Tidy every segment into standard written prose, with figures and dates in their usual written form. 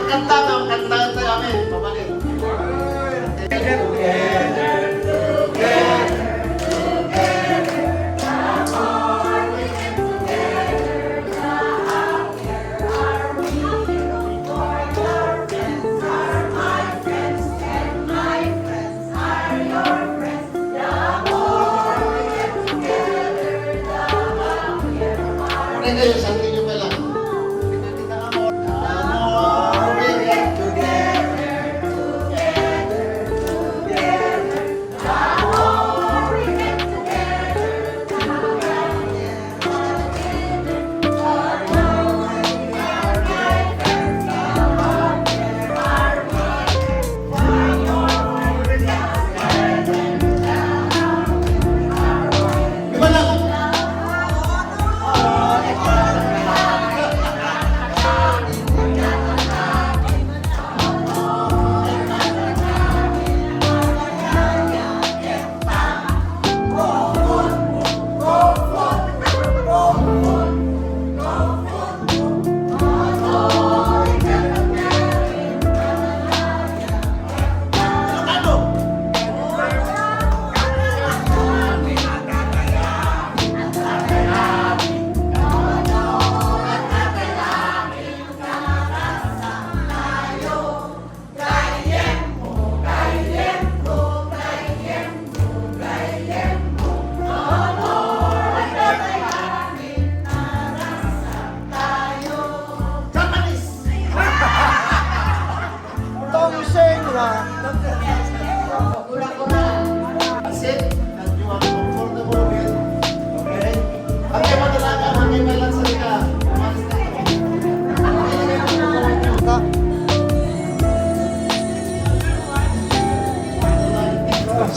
kanta kami. Pabalik. Ito yung santi nyo pala.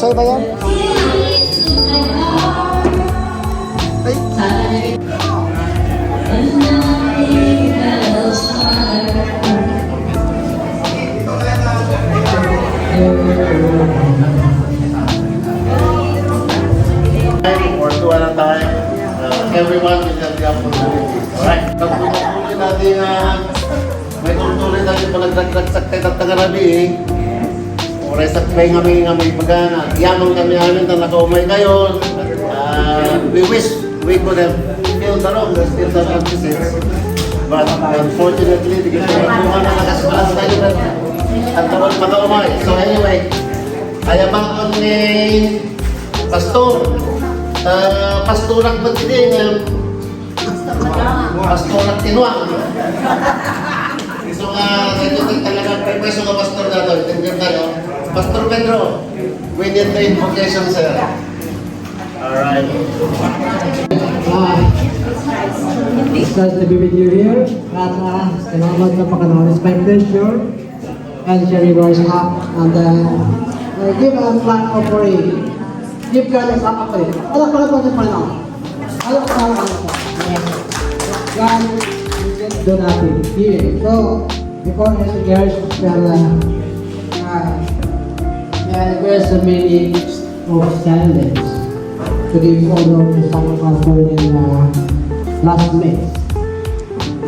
Sa'yo ba yan? Ay. Or to another time, everyone will have the opportunity. Alright? Pagpununin natin, may tutuloy natin palagdag-sagtay at tagarabi. Oray sakbay nga may pagana. Yamang kami amin na nakaumay kayo. We wish we could have filled the room. There's still some empty seats. But unfortunately, because mga na nakasipalas tayo at tawag makaumay. So anyway, ayamang ni Pastor. Pastorak ba din? Pastorak tinuang. So ito talaga preparation ng pastor natin. Tingnan tayo. Pastor Pedro, we need the invocation, sir. Alright. It's nice to be with you here. At salamat sa pagkanaon. It's my pleasure. And sharing voice up. And give a flag offering. Give God a flag offering. Alam ko na po sa Panginoon. Alam ko na po. God do nothing here. So, before His girls, there's a minute of silence to give honor to someone born last May.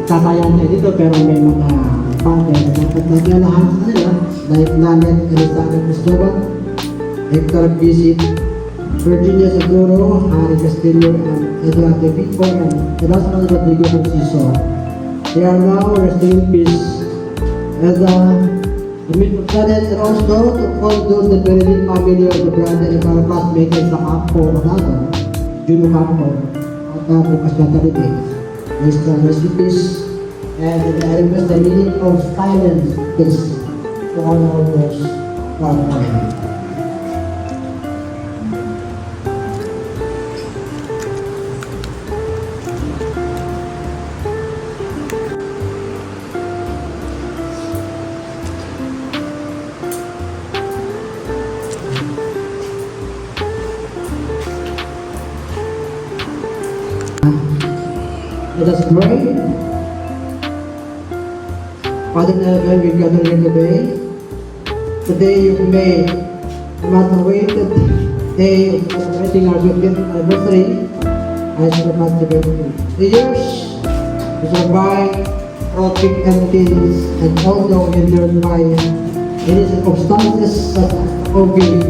Kakayan tayo dito pero may mga partner na dapat naglalahan sa nila like Lanet, Elizabeth Cristobal, Hector Visit, Virginia Seguro, Harry Castillo, and Eduardo Pico, and Erasmo Rodrigo Conciso. They are now resting in peace. And the meet of Janet and also to condole the bereaved family of the brother and our classmate sa Campo, Juno Campo, at bukas na talite. Mr. Recipes, and I request the minute of silence, please, to honor those who are fallen. Let us pray. Father in heaven, we gather here today. Today you made the much awaited day of celebrating our 50th anniversary as the much awaited. The years we survived wrote thick and thin, and although hindered by innocent substances such as COVID,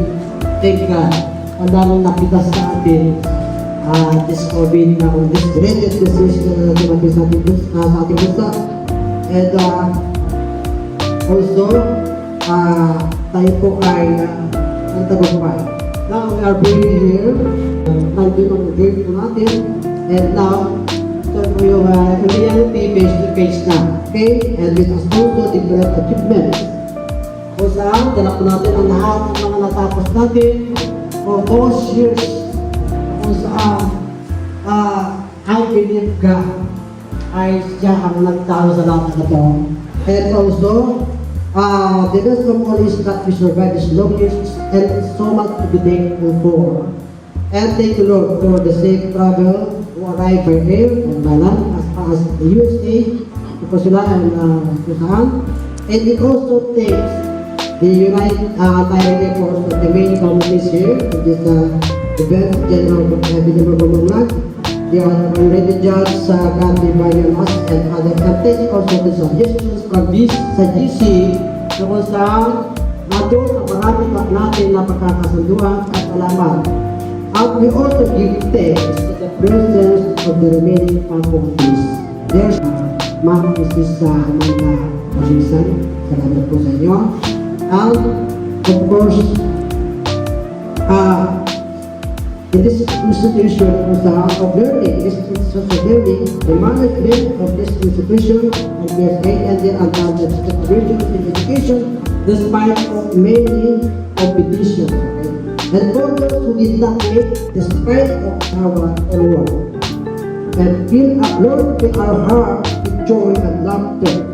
thank God, ang daming nakita sa atin, this COVID na, or this dreaded disease na natin sa ating bansa. And also, tayo po ay nagtagumpay. Now, we are bringing here, tayo ang game po natin, and now, ito po yung reality face-to-face na. Okay? And with us also, different achievements. Kung saan, dala po natin ang lahat ng mga natapos natin for those years. Kung saan, I believe God ay siya ang nagtalo sa lahat na ito. And also, the best of all is that we survive this long years, and it's so much to be thankful for. And thank you, Lord, for the safe travel to arrive by air and by land as far as the USA, because sila ay kusahan. And we also thank the United Thai Force of the main committees here, which is the best General Bumanglag, the already judged Gandhi Bayonas, and other captains, also the suggestions from this sa GC, na kung saan natin ang marami natin na pagkakasunduan at alaman. And we also give thanks to the presence of the remaining faculties. There's Ma'am Mrs. Amanda Mabisan, salamat po sa inyo. And of course, in this institution of learning, the management of this institution and the advantage of regional education despite of many competitions. And for those who did not make despite of our work, and fill our heart with joy and laughter.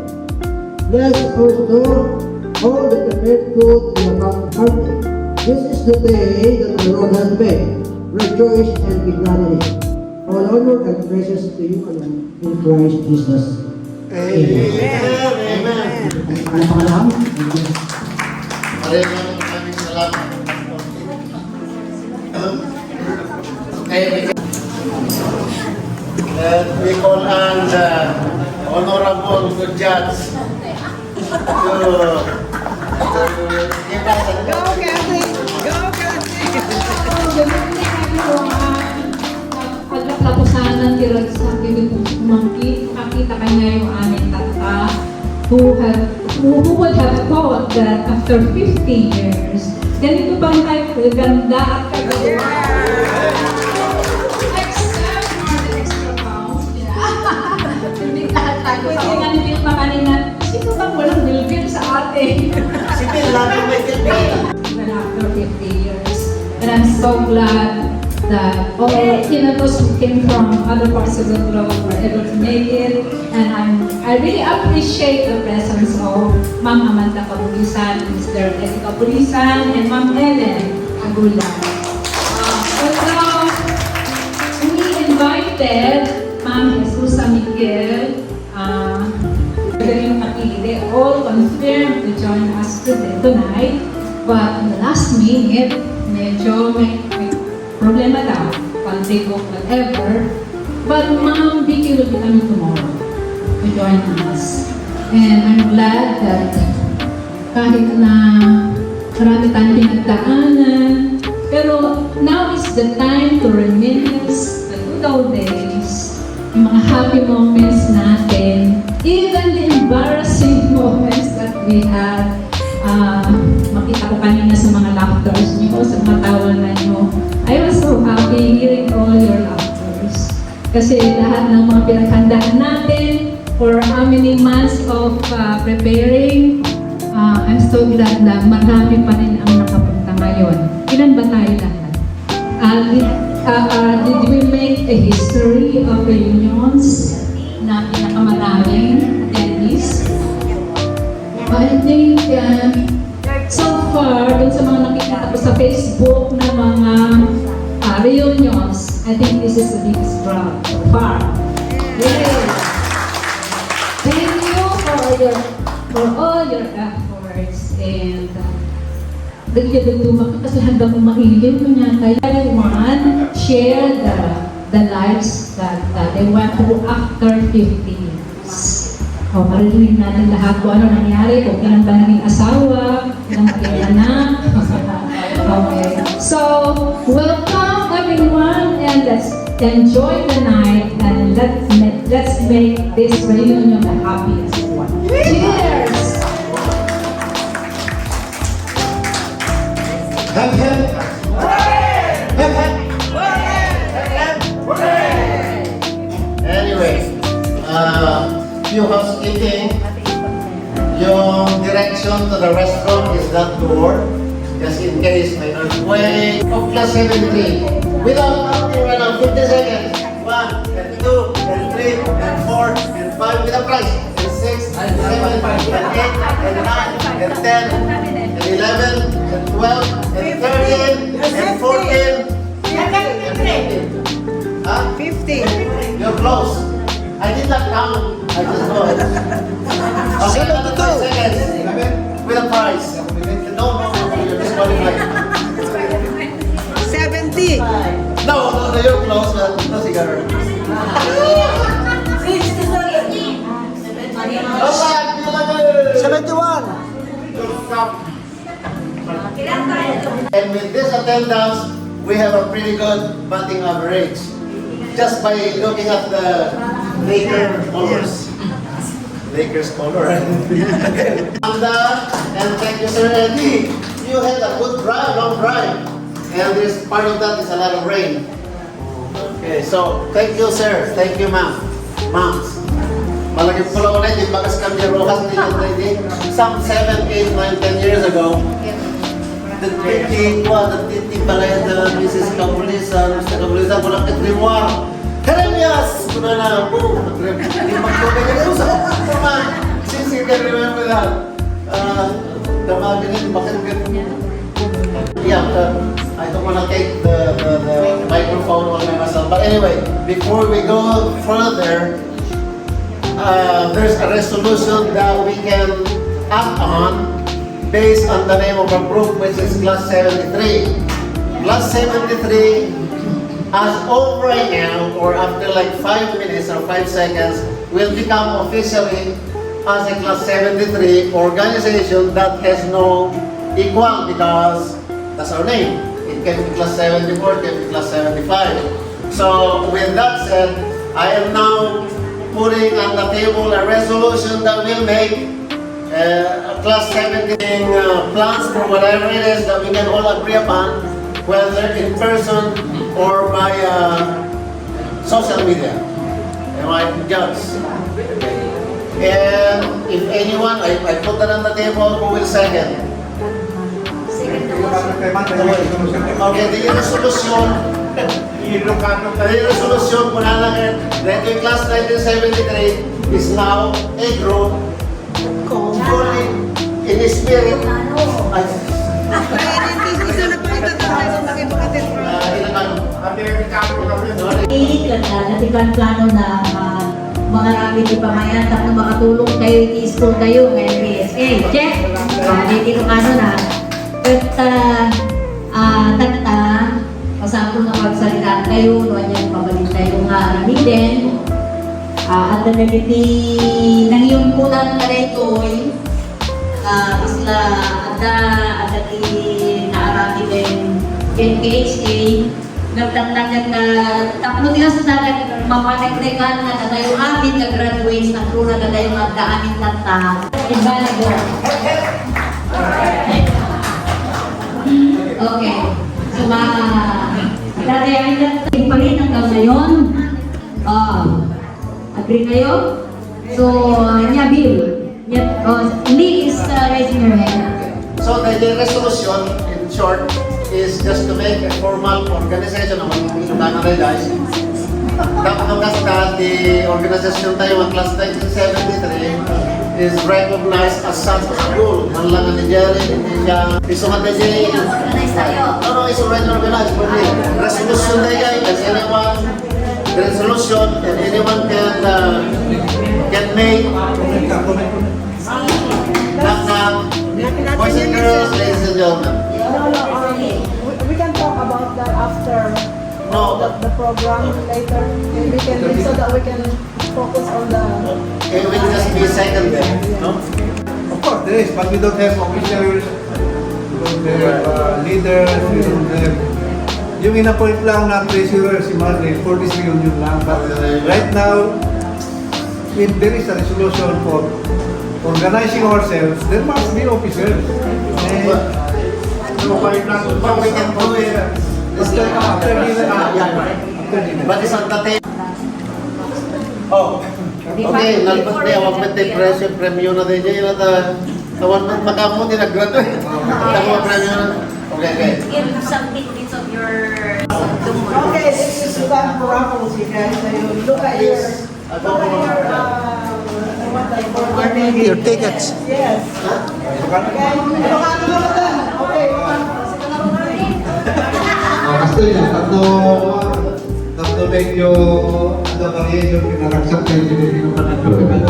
Bless also all the prepared food in our apartment. This is the day that the Lord has made. Rejoice and be glad in it. All honor and praises to you alone in Christ Jesus. Amen. Amen. Ano pa lang? Maraming salamat. Okay. We call on the honorable good judge to give us a Go, Kathy! Go, Kathy! Pagkatapusan ng tirag sa akin makita kanya yung aming tata who would have thought that after 50 years, ganito bang ganda at kagagawa? Except for the extra pounds. Hindi lahat tayo. Kasi nga ni Bill pa kanina, sino bang walang bilbil sa atin? Si Bill, lagi may bilbil. Even after 50 years. And I'm so glad that all those who came from other parts of the globe were able to make it. And I really appreciate the presence of Ma'am Amanda Kabulisan, Mr. Eddie Kabulisan, and Ma'am Ellen Aguilar. Also, we invited Ma'am Jesusa Miguel, they all confirmed to join us tonight. But in the last minute, medyo may problema daw, pandemic or whatever. But Ma'am Vicky will be coming tomorrow to join us. And I'm glad that kahit na marami tayong pinagdaanan, pero now is the time to reminisce the good old days, yung mga happy moments natin, even the embarrassing moments that we had. Makita ko kanina sa mga laughters niyo, sa mga tawanan niyo. I was so happy hearing all your laughters. Kasi lahat ng mga pinaghandaan natin for how many months of preparing, I'm so glad na marami pa rin ang nakapunta ngayon. Ilan ba tayo lahat? Did we make a history of reunions na pinakamaraming attendees? I think so far, dun sa mga nakikita ko sa Facebook na mga reunions, I think this is the biggest crowd so far. Yay! Thank you for all your efforts, and kasi hanggang mahilig mo niya tayo. Everyone share the lives that they went through after 50 years. O, maririnig natin lahat kung ano nangyari, kung ilang ba naging asawa, ilang maging anak. Okay. So, welcome everyone and let's enjoy the night and let's make this reunion the happiest one. Cheers! Hep, hep. Hep, hep. Anyway, few housekeeping. Yung direction to the restroom is that door. Just in case may earthquake. Of class 73. Without counting right now, 50 seconds. 1, and 2, and 3, and 4, and 5 with a price. And 6, and 7, and 8, and 9, and 10, and 11, and 12, and 13, and 14, and 15. Huh? 50. You're close. I did not count. I just know it. Okay, another 5 seconds. With a prize. No, you're disqualified. 70. No, you're close, but no cigar. Okay, 71. And with this attendance, we have a pretty good batting average. Just by looking at the Laker colors. Lakers color. And thank you, Sir Eddie. You had a good drive, long drive. And this part of that is a lot of rain. Okay, so thank you, sir. Thank you, ma'am. Moms. Malaging pula ulit, yung bagas kami rojas ni some 7, 8, 9, 10 years ago. The titi pala yung Mrs. Capulisa, Mr. Capulisa, kulang kitrimuar. Jeremias! Kuna na, since you can remember that, I don't want to take the microphone on myself. But anyway, before we go further, there's a resolution that we can act on based on the name of our group, which is Class 73. Class 73, as of right now, or after like 5 minutes or 5 seconds, will become officially as a Class 73 organization that has no equal because that's our name. It can be Class 74, it can be Class 75. So with that said, I am now putting on the table a resolution that will make Class 70 plans for whatever it is that we can all agree upon, whether in person or by social media. Am I judged? And if anyone, I put that on the table, who will second? Okay, the resolution mula lang yung class 1973 is now a group fully in spirit. Isa na pa ito tayo maging bukatin. Natikan plano na mga rapi di pamayan tapos makatulong kayo, i-school kayo ngayon PSA. Check! Dito ano na. Tagta, pasapon na pagsalita kayo, noon yan pabalik tayo nga aramiden. At nalagiti nang yung punang na ito'y isla at di naaramiden KHA. Nagtangtanggan na tapno nila sa dagat mapanagregan na tayo amin na graduates na true na tayo magkaamin tata. Invaluable. Okay. So, dadayain natin pa rin hanggang ngayon. Agree kayo? So, Bill. Lee is raising her hand. So the resolution, in short, is just to make a formal organization ng mga guys. Tapos the organization tayo ng class 1973 is recognized as such a school. Ang lang ni Jerry, hindi siya isumat na Jerry. No, it's already organized for me. Resolution na yan, as anyone, the resolution, and anyone can make. Boys and girls, ladies and gentlemen. We can talk about that after No. the program later. We can so that we can focus on the it will just be second there, no? Of course, there is, but we don't have officials, we don't have leaders, we don't have... Yung in-appoint lang na treasurer si Marlene for this reunion lang. But right now, if there is a resolution for organizing ourselves, there must be officers. But we can do it. After dinner. After dinner. But it's on the table. Oh. Okay, nalpas niya, wag may depression, premyo na din niya, tawan mo, makamu, nag-graduate. Tako premyo na. Okay, okay. Give some tidbits of your Okay, this is Sudan for Raffles, you guys. So you look at your, Your tickets. yes. Okay, Ilocano naman din. Okay. Kasi yan, tatlo medyo variation pinaragsak kayo din yung panagpapagano.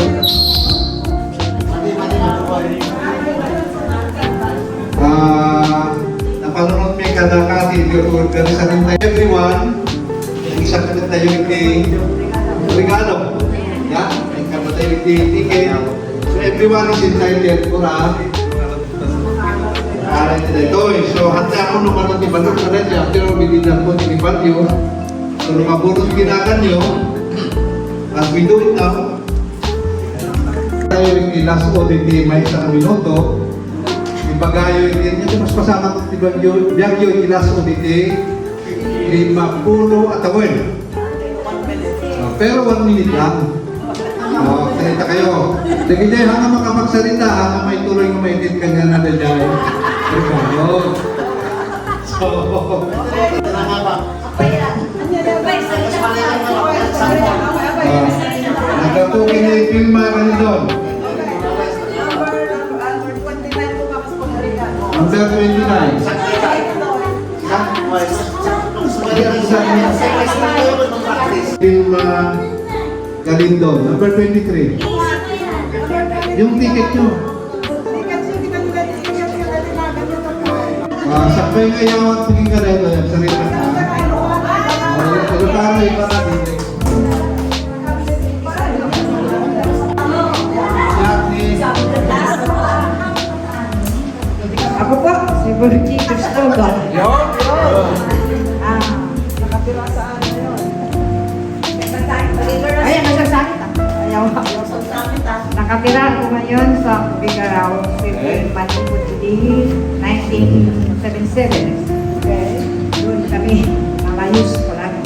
Napanood may kalakati, organisarin tayo everyone, yung isang kanit tayo yung regalo. Yeah, may kamatay yung ticket. So everyone is entitled for ito eh. So hati ako naman ang ibalot na rin niya, pero bilinan ko ni Balyo. So nung mabulot ginakan nyo, as we do it now, tayo yung last audit ni may isang minuto, ibagayo yun yun, mas pasama ko ni Balyo, biyagyo yung last audit ni 50 at awin. Pero 1 minute lang. Salita kayo. Lagi dahil hanga makapagsalita, hanga may tuloy ng mainit kanya na dahil. So, nagkatukin niya yung filma ka niya doon. Number 29. Filma Galindon. Number 23. Yung ticket nyo. Sakbay nga yawan paging ka rin doon. Sarita ka. Ilocano iba natin. Ako po, si Burki Cristobal. Nakatira saan na yun? Ayan, nagsasakit ah. Ayaw. Nakatira ako ngayon sa Bigaraw, Manipudi, 1977. Okay. Doon kami, malayos ko lang.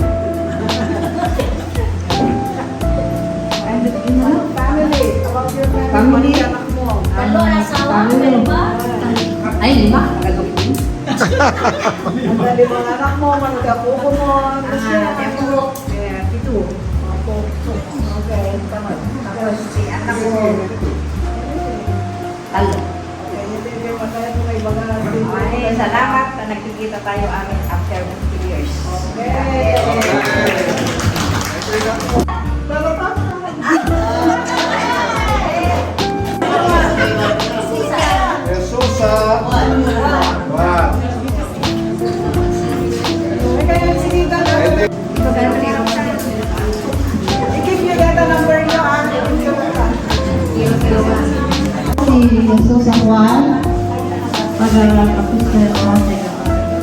And you know, Family. About your family. Family. Anak mo. Talo, asawa, family. meron ba? Ay, lima. Gagawin. Ang dali mga anak mo, managapuko mo. Tempo, pito. Okay, tama. Tapos si anak ko, Talo. Okay, hindi yung mataya mo kay baga. ay, salamat na nagkikita tayo amin after 50 years. Okay. Jesusa. May kaya sinita na. I-give you that number nyo, Si Jesus ang Juan, pag-officer o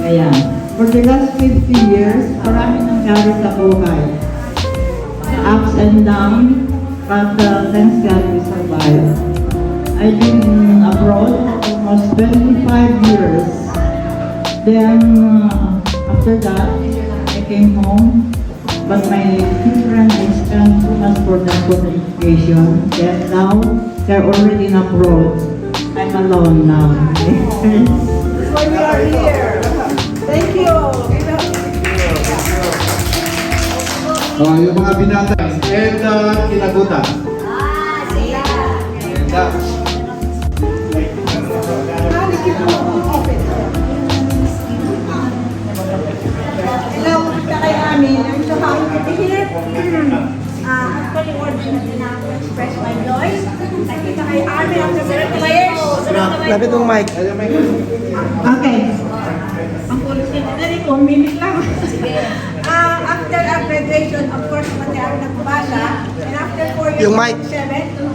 Ayan. For the last 50 years, marami nangyari sa buhay. Ups and downs, but thanks God we survived. I've been abroad for almost 25 years. Then, after that, I came home. But my children, I spent too much for them for education. Then now, they're already in abroad. I'm alone now. That's why we are here. Thank you. Yung mga binata. Edda Kinagutan. Siya. Edda. Hello, pumunta kay amin. I'm so happy to be here. Actually, word na express my joy. Nakita kay Army after 30 years. Lapit mong mic. Okay. Ang kulit niya, dali ko, minute lang. After our graduation, of course, pati ako nagbasa. And after 4 years, Yung mic. 7,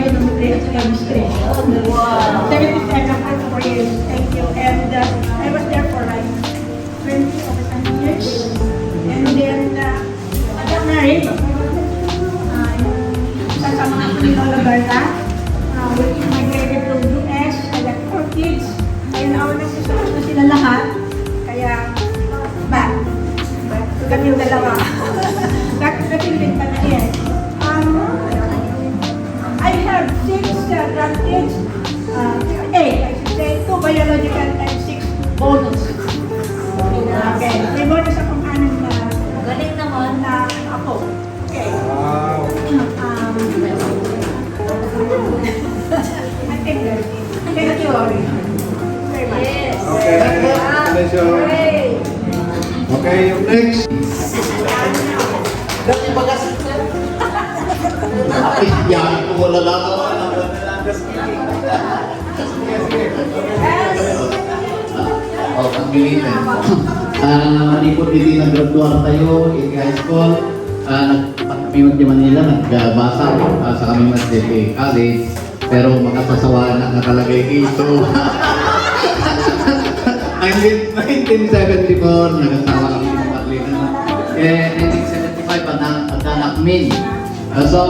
Trigonometry at Chemistry. Wow. 34 years. Thank you. And I was there for like 20 over 10 years. And then, I got married. Isa sa mga Pinoy Barta. We migrated to US. I got 4 kids. Ayun, ako nagsusunod na sila lahat. Kaya, back. Kami yung dalawa. Back to the Philippines pa na yan. I have 6 grandkids. 8, I should say. 2 biological and 6 bonus. Okay. May bonus akong anim na Galing naman. ako. Okay. Wow. I think that's it. Thank you, Ori. Very much. Yes. Okay, congratulations. Hooray. Okay, yung next. Dati bagas. Kapit yan ko wala lang. Oh, pagbilitan. Manipot hindi nag-graduar tayo in high school. Nagpatapimod di Manila, nagbasa sa kami mag-DP college. Pero makasasawa na nakalagay dito. 1974, nag-asawa kami ng Patlina. 1975, anak min. So,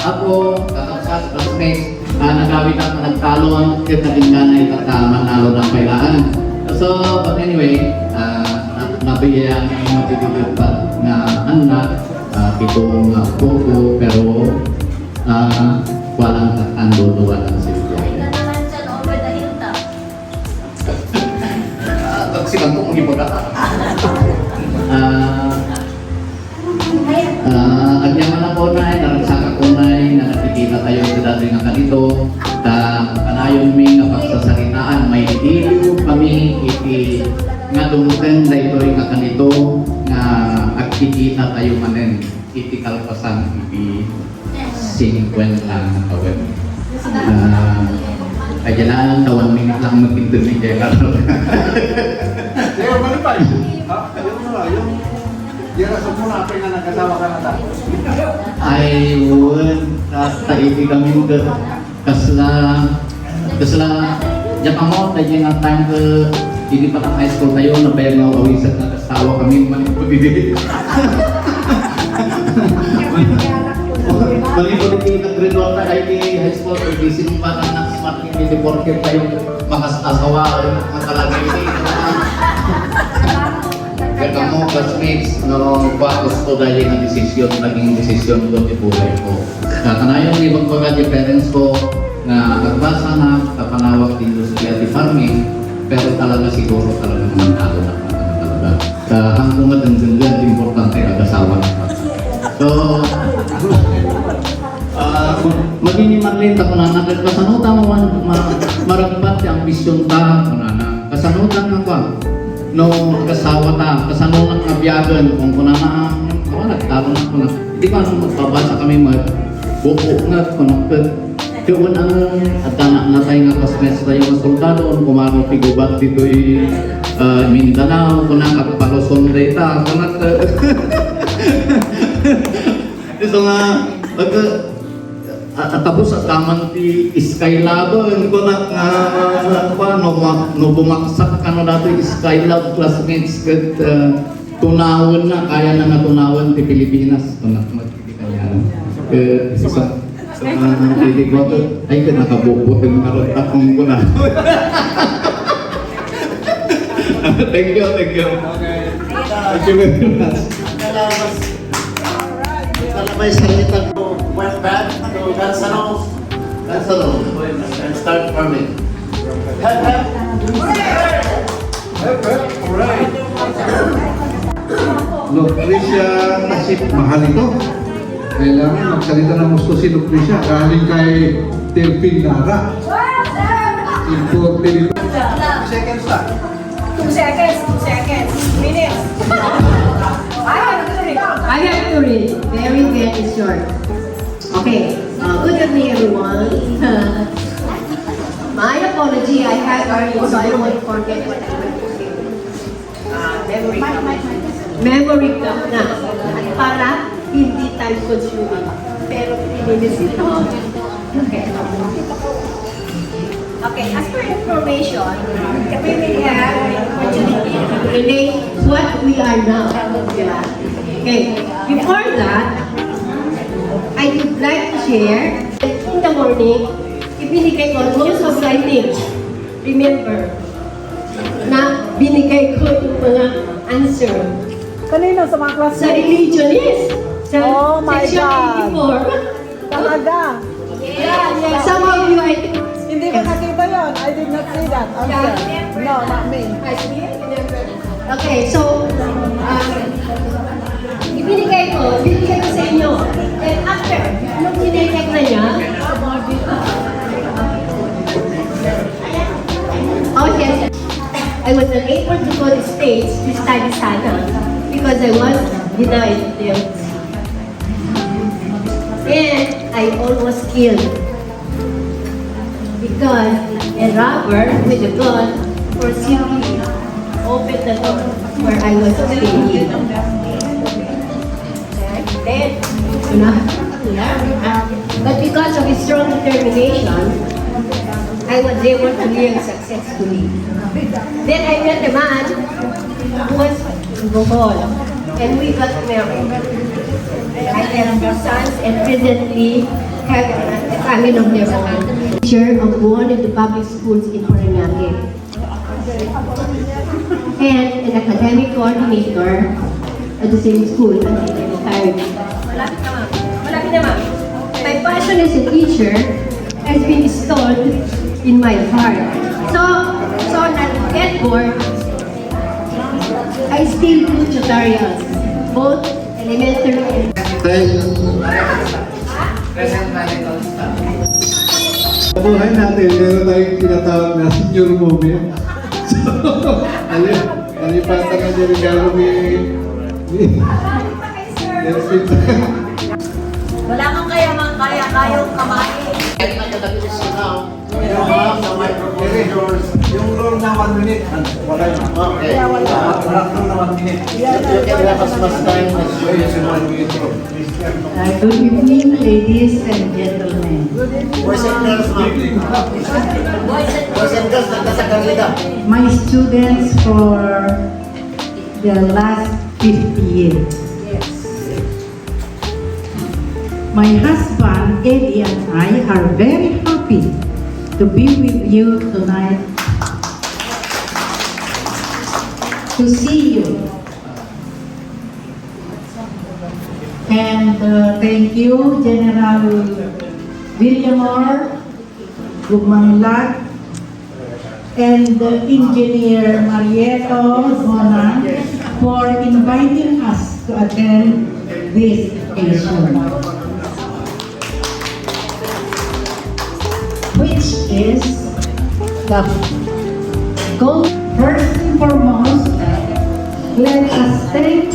ako, kakapsas, classmates, nagawit ako nagtalo ang naging ganay at manalo ng kailangan. So, but anyway, nabiyayaan ng matitipid pa na anak, pitong puto, pero walang tatando, walang silya. Ito naman dyan, over the hilltop. Silang kong ibaga. Agyaman ako na, naragsaka ko na, nakikita tayo sa dati nga kanito, kanayon mi nga pagsasalitaan, may iliw kami, nga dumutin na ito nga kanito, nga agkikita tayo manen, itikalpasan, 50 lang na kawin. Kaya na, 1 minute lang magpintin ni Jeka. Yung malipay. Yung Jerason mo na, na nagkasawa ka na ta. Ayun, taiti kami mga kasla Japan mo, tayo nga time ke hindi pa ng high school tayo, nabayag nga kawisat na kasawa kami manipagdidid. Manipagdidid na grade 1 na kayo high school, isin pa na ng smart hindi worker tayo makasawa mga talaga ini. Kaya mo, classmates, gusto dahil nga desisyon, naging desisyon ko di buhay ko. Kanayon, ibang mga parents ko na nagbasa na, kapanawag din sa farming, pero talaga siguro talaga naman na talaga. Hanggang matanggang importante ang asawa. So, maging Marlene, ako na kasanutan mo, maragpat ang ambisyon ta, kasanutan nga ba? No, kasawa ta, kasanunan nga biyagan, kung kuna na, nagtalo na ko na, hindi ko anong magbabasa kami buko nga, kung ang at na tayo nga kasmes tayo ng soldado, kumaro pigubat dito Mindanao, kung nakapaloson data, kung so nga, tapos at tamang ti Skylab, kung no bumaksak ka na dati Skylab classmates kat tunawon na, kaya na natunawan ti Pilipinas. Kung magkikita yan. Isa hindi ko ito, ay ka nakabukot yung naroon akong kuna. Thank you. Thank you very much. May salita ko, went back to Gansano, and start farming. Alright. Lucrecia Nasip, mahal ito. Kailangan magsalita ng gusto si Lucrecia galing kay Terpin Lara. Important ito. Seconds lang. 2 seconds, 2 seconds, minutes. I have to read. Very, very short. Okay. Good evening, everyone. My apology. I had already, so I won't forget what I want to say. Memory camp. Memory camp na. At para hindi time consuming. Pero 3 minutes ito. Okay. Okay, as for information, we will have an opportunity to relate what we are now. Diba? Okay, before that, I would like to share that in the morning, ibinigay ko most of my things. Remember, na binigay ko yung mga answer. Kanino sa mga Sa classmates? religion, yes. Sa Oh my section God. 84. Talaga? Yeah. Some of you, I think, Hindi ko nakita yun. I did not see that. Answer. No, not me. Okay, so, binigay ko sa inyo. And after, nung tinetek na niya, oh yes, I was not able to go to States to study sana because I was denied them. And I almost killed because a robber with a gun forcibly opened the door where I was staying. Then, but because of his strong determination, I was able to live successfully. Then I met a man who was in Bohol, and we got married. I have 2 sons and presently have a family of their own. Teacher of one of the public schools in Parañaque. And an academic coordinator at the same school until I retired. Malapit na ma'am. My passion as a teacher has been installed in my heart. So not get bored, I still do tutorials, both elementary and Sa buhay natin, meron tayong tinatawag na senior moment. So, alipatan na niya regalo ni Nelson. Wala kang kayang kamain. Right now, the issue now, you have the microphone yours. Yung rule na 1 minute, wala na. Okay. Wala rule na 1 minute. You can have as much time as you use in 1 minute. Good evening, ladies and gentlemen. Boys and girls, ma'am. Boys and girls, nasa kanila. My students for the last 50 years. My husband, Eddie, and I are very happy to be with you tonight, to see you. And thank you, General Villamor, Gumanglag, and Engineer Marieto Bona for inviting us to attend this occasion, which is the goal. First and foremost, let us thank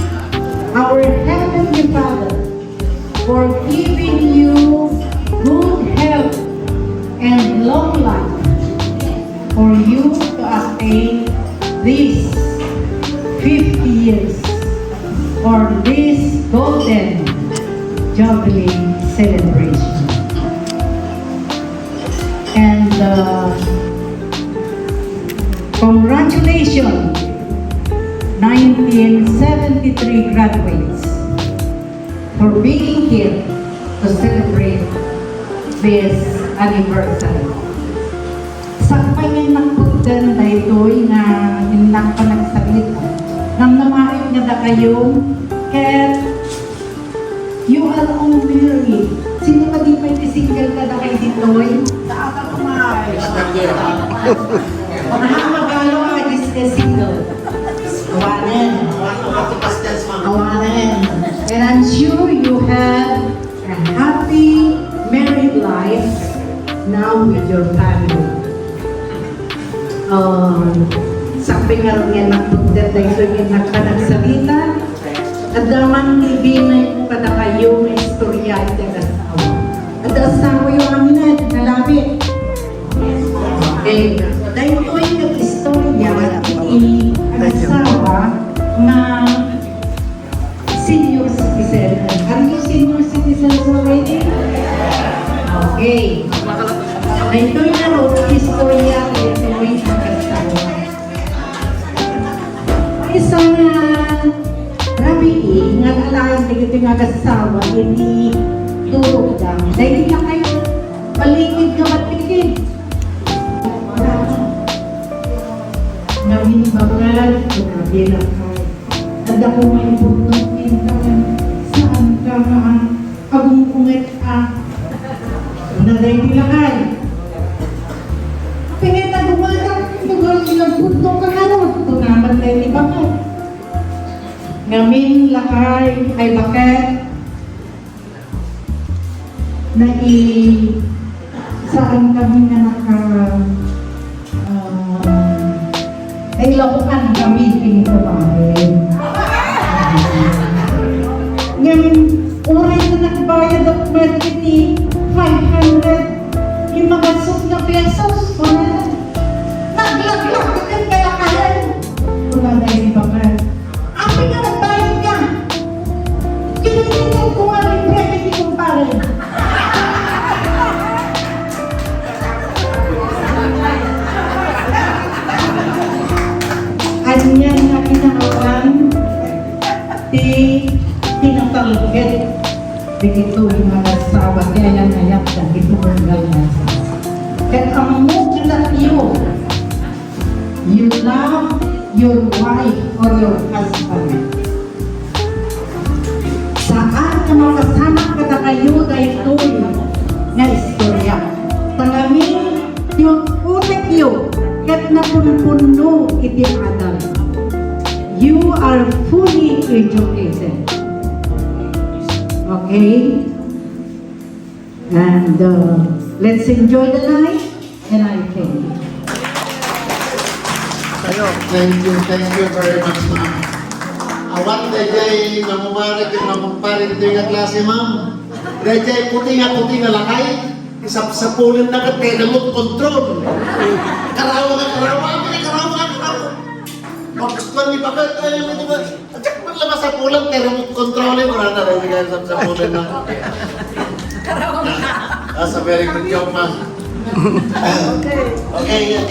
our Heavenly Father for giving you good health and long life, for you to attain these 50 years for this Golden Jubilee celebration. And congratulations, 1973 graduates, for being here to celebrate this anniversary. Sakmay yung nagpugdan na ito'y na hinlang pa nagsalita. Nang namahin nga na kayo, kaya you are all married. Sino ka di pwede single ka na kayo dito'y? Saan ka kumain? Mahamagalo ka is the single. Awanan. Awanan. And I'm sure you have a happy married life now with your family. Sabi nga rin yan nagpugdat na ito yung nagpanagsalita at damang ibinay ko pa na kayo na istorya at nag-asawa. At asawa yung amin na nalapit. Okay. Dahil ito ay nag-istorya at asawa na senior citizen. Are you senior citizens already? Okay. Ito'y naroon, istorya ko ito'y nakatawa. Isang rabi nga alayan na ito nga kasawa, hindi turog lang. Dahil na kayo, paligid ka matikid. Namin bangal, grabe na ka. At ako may bututin ka, saan ka nga, agong kungit ka. Naday nilakay. Pingin na gumana, lugar ilang punto ka nga ron. Ito naman tayo ni Bakit. Ngamin lakay ay bakit na saan kami na ay lakukan kami pinitumahin. Ngamin, oras na nagbayad of marketing 500 yung mga sub na pesos. Naglaglag ka ng kalakalan. Wala na yung bakal. Api na nagbayad ka. Kinitinig ko nga yung credit ni kumpare. Anyan na kinakawan tinatalagit. Dito yung mga sawa, kaya lang nayak na ito ang ganyan. Kaya ang muglat you love your wife or your husband. Saan na makasama ka na kayo na ito na istorya. Tangamin yung utek yun, kat na punpuno iti adal. You are fully educated. Okay? And let's enjoy the night, and I thank you. Thank you very much, ma'am. Awan dayjay namumarik yung namumparin dito yung klase, ma'am. Dayjay puti nga lakay. Isap-sapulin na kat kaya namot kontrol. Karawa. Pagkustuan ni Bakit, ayaw mo diba? Atsak man labas sa pulang, kaya namot kontrolin. Wala na rin kaya isap-sapulin na. That's a very good job, ma'am. Okay, yan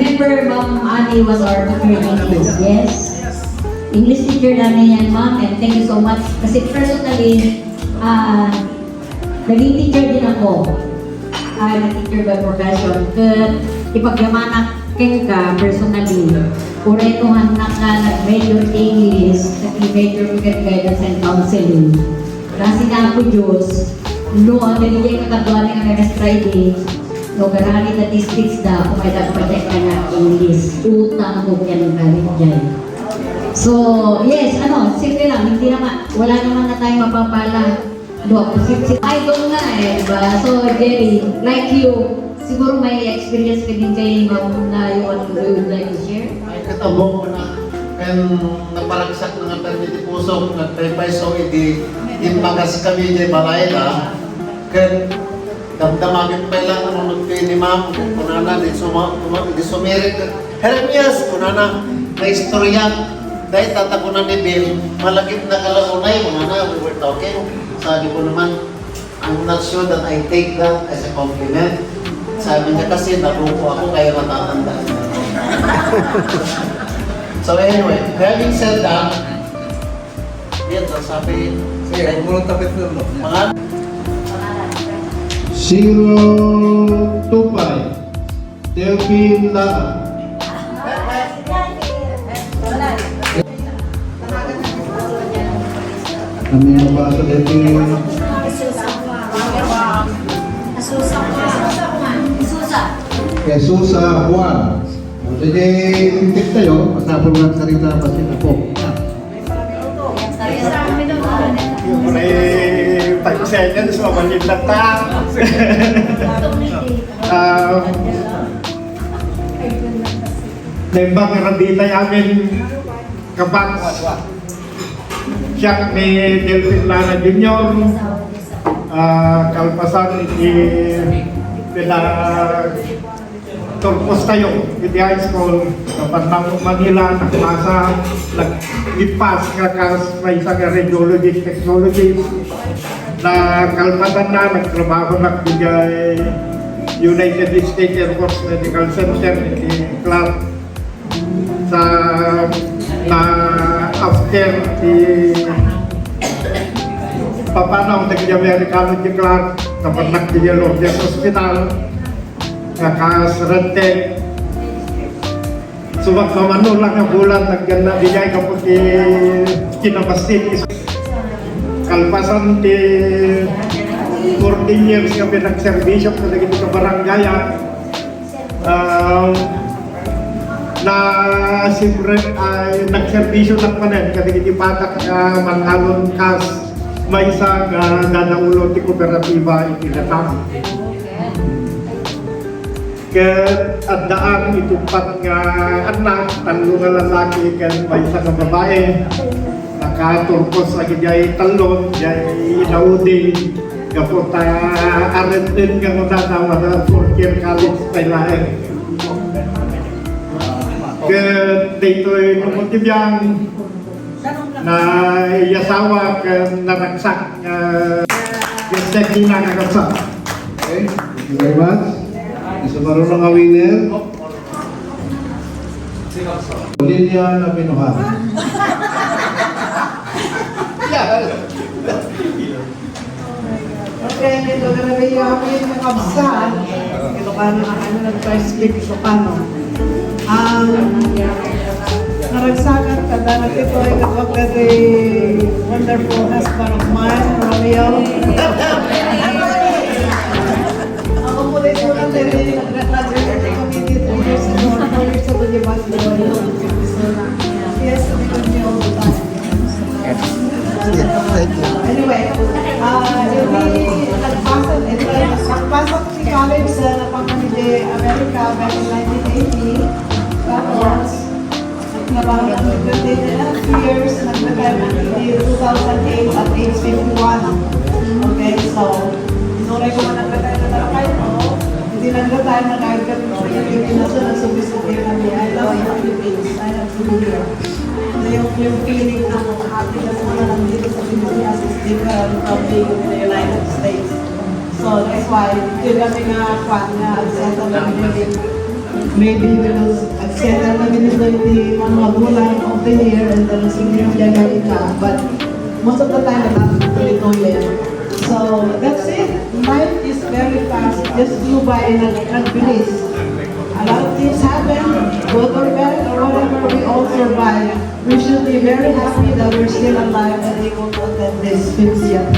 Remember, Ma'am Annie was our teacher in English. Yes. English teacher namin yan, Ma'am, and thank you so much. Kasi personally, naging teacher din ako. Nag-teacher by profession. But, ipagyamanak ka personally. Kuretohan na ka nag-major English, nag-major guidance and counseling. Kasi na ako Diyos, no, ang binigay kakagawa ng next Friday, no, karami na districts na kung may nagpacheck ka na English, utang ko yan galing dyan. So, yes, simple lang, hindi naman, wala naman na tayong mapapala. Do, idol nga diba? So, Jerry, like you, siguro may experience ka din kayo na you would like to share? Ay, katabo ko na. Kaya naparagsak na nga tayo di puso, nagpaypay so yung bagas kami di balay na. Kaya damdamagin pa lang naman magpili ni ma'am, kunana, di sumirik. Hermias, kunana, na istorya. Dahil tatakunan ni Bill, malagit na kalaunay, kunana, we were talking. Sabi ko naman, I'm not sure that I take that as a compliment. Sabi niya kasi, naruko ako kaya natatandaan niya. So anyway, having said that, yan, sabi, Sige, mulong tapit na mga 025 Delphine Lara. Kami mabasa Delphine. Jesus Juan. Jadi intip tayo, pasapon lang sarita pa sila po. May pag-senya sa mga balita. Nembang rabita yamin kapat. Siya ni Delphine Lara Junior. Kalpasan ni Pila turpos tayo in the high school sa Pantang Manila, naglipas nga sa isang radiologist, technologist na kalpatan na nagtrabaho na kay United States Air Force Medical Center in Clark sa na after di papanong ng Amerikano di Clark kapag nagdiyalo sa hospital nakasrente subak mamano lang ang bulan nagganda bigay kapag kinabastik kalpasan di 14 years kami nagservisyo sa dito sa barangayan na siyempre ay nagservisyo lang pa rin kasi hindi patak manhalon kas may isang dadaulo ti kooperatiba itinatang. Kaya at daan itupat nga anak, talo nga lalaki kan may isang babae nakaturpos lagi jay talon, jay inaudi kapot arentin nga madanawa na 4th year college pailahe. Kaya dito ay lumutibiyang na yasawa ka naraksak yung tekina nakaksak. Okay, thank you very much. Isa marunong nga winner. Lilia na pinuhan. Okay, ito na rin yung kabsa. Ito ka na nag-translate sa kano. Naragsagan ka na ito ay kapag wonderful husband of mine, Romeo. Ako po rin po lang din nag-graduate ng committee 3 years ago. 4 years ago, di ba? Yes, sabi ko niyo all the time. Anyway, hindi nagpasok si college sa Napangkamide, America back in 1980. Tapos, nagtrabaho ng 2 years, nag-retire in 2008 at age 51. Okay, so, inuray ko man nag-retire na talakay mo, hindi nag-retire na nag-retire mo, yung pinasa na subisipin namin, I love the Philippines, I have to be here. Yung feeling na happiness mo na nandito sa Pilipinas is different from being in the United States. So that's why, yun kami nga kwan nga agsettle namin yung maybe we will agsettle namin yung mga bulan of the year and then sige yung gagawin ka. But most of the time, tuloy-tuloy. So that's it. Life is very fast. Just flew by and nag-bilis. A lot of things happen, good or bad or whatever, we all survive. We should be very happy that we're still alive and able to attend this 50th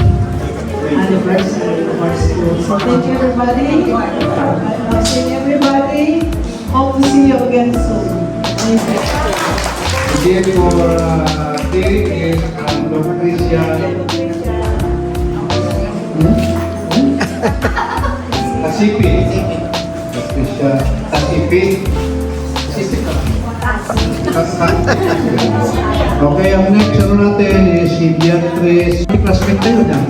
anniversary of our school. So thank you everybody. I'm watching everybody. Hope to see you again soon. Thank you. Again for Derek is Dr. Christian Tasipi. Christian Tasipi. Okay, ang next ano natin is si Beatrice. Classmate tayo dyan.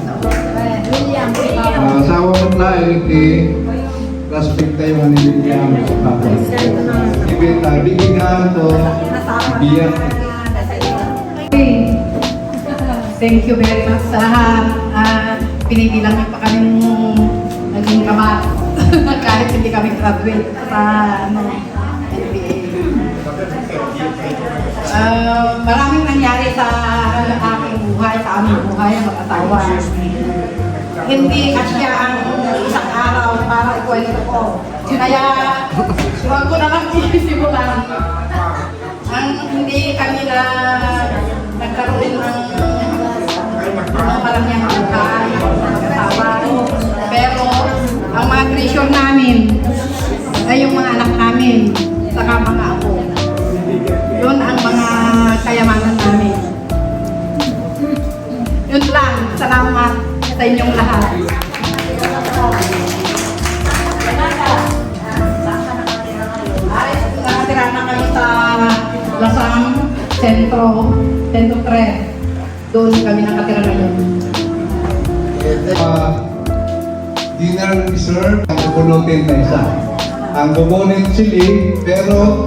Asawa mo na eh, classmate tayo nga ni William. Bigyan to Beatrice. Thank you very much sa lahat. Pinigilan niyo pa kaming naging kabat. Kahit hindi kami graduate sa NBA. Maraming nangyari sa aking buhay, sa aming buhay, ang mag-asawa. Hindi kasi ang isang araw para ikwento ko. Kaya, huwag ko na lang sisimulan. Ang hindi kami na nagkaroon ng maraming buhay, mag-asawa. Pero, ang mga treasure namin ay yung mga anak namin, saka mga apo. Yun ang mga kayamanan namin. Yun lang. Salamat sa inyong lahat. Ay, nakatira na kami sa Lasang Sentro 3. Doon kami nakatira ngayon. Dinner reserve ang punutin na isa. ang component sili, pero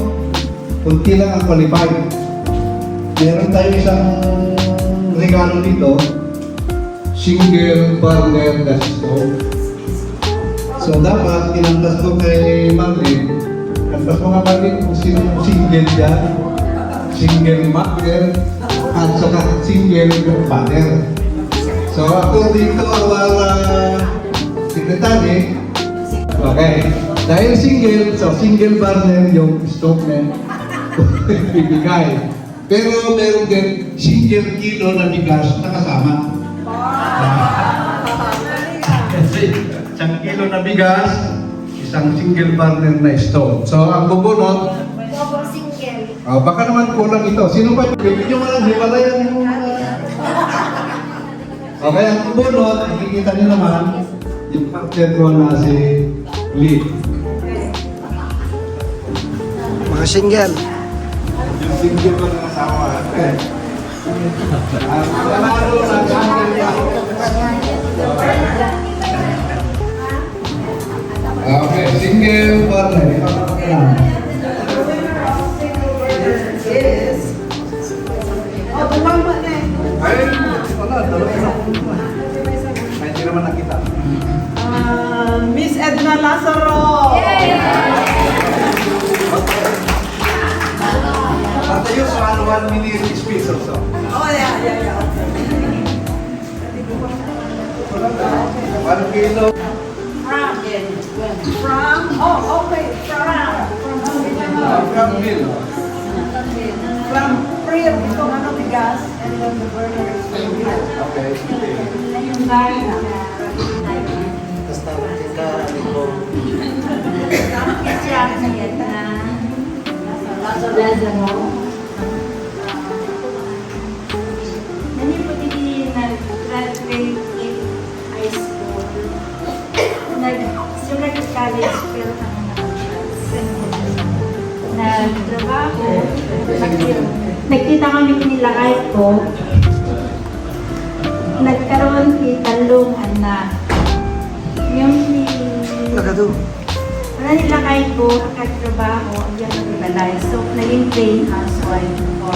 kunti lang ang qualified. Meron tayo isang regalo dito, single burner gas stove. So dapat kinantas ko kay Marlene, kantas mo nga Marlene kung sino yung single dyan, single burner, at saka single burner. So according to our secretary, okay, dahil single, so single burner yung stove na bibigay. Pero meron din single kilo na bigas na kasama. Kasi isang kilo na bigas, isang single burner na stove. So ang bubunot, baka naman kulang ito. Sino ba? Pwede nyo malang hiwalayan yung okay, ang bubunot, nakikita nyo naman, yung partner ko na si Lee. Mga single. Yung single ko ng asawa. Okay. Ang panalo ng okay, single partner. Oh, tumama na eh. Ay, wala. Dalawa na. Ay, hindi naman nakita. Miss Edna Lazaro. Tayo sa 1 minute speech also. Oh, yeah. Okay. 1 kilo. From, oh, okay. From Bill. From prayer, itong ano, bigas, and then the burner is from bigas. Okay. Basta kita ito. College pero nagtrabaho, nagkita kami nila kahit ko, nagkaroon italong anak. Yung wala nila kahit ko, nagtrabaho, ang yan ang ibalay. So, naging plain housewife ko.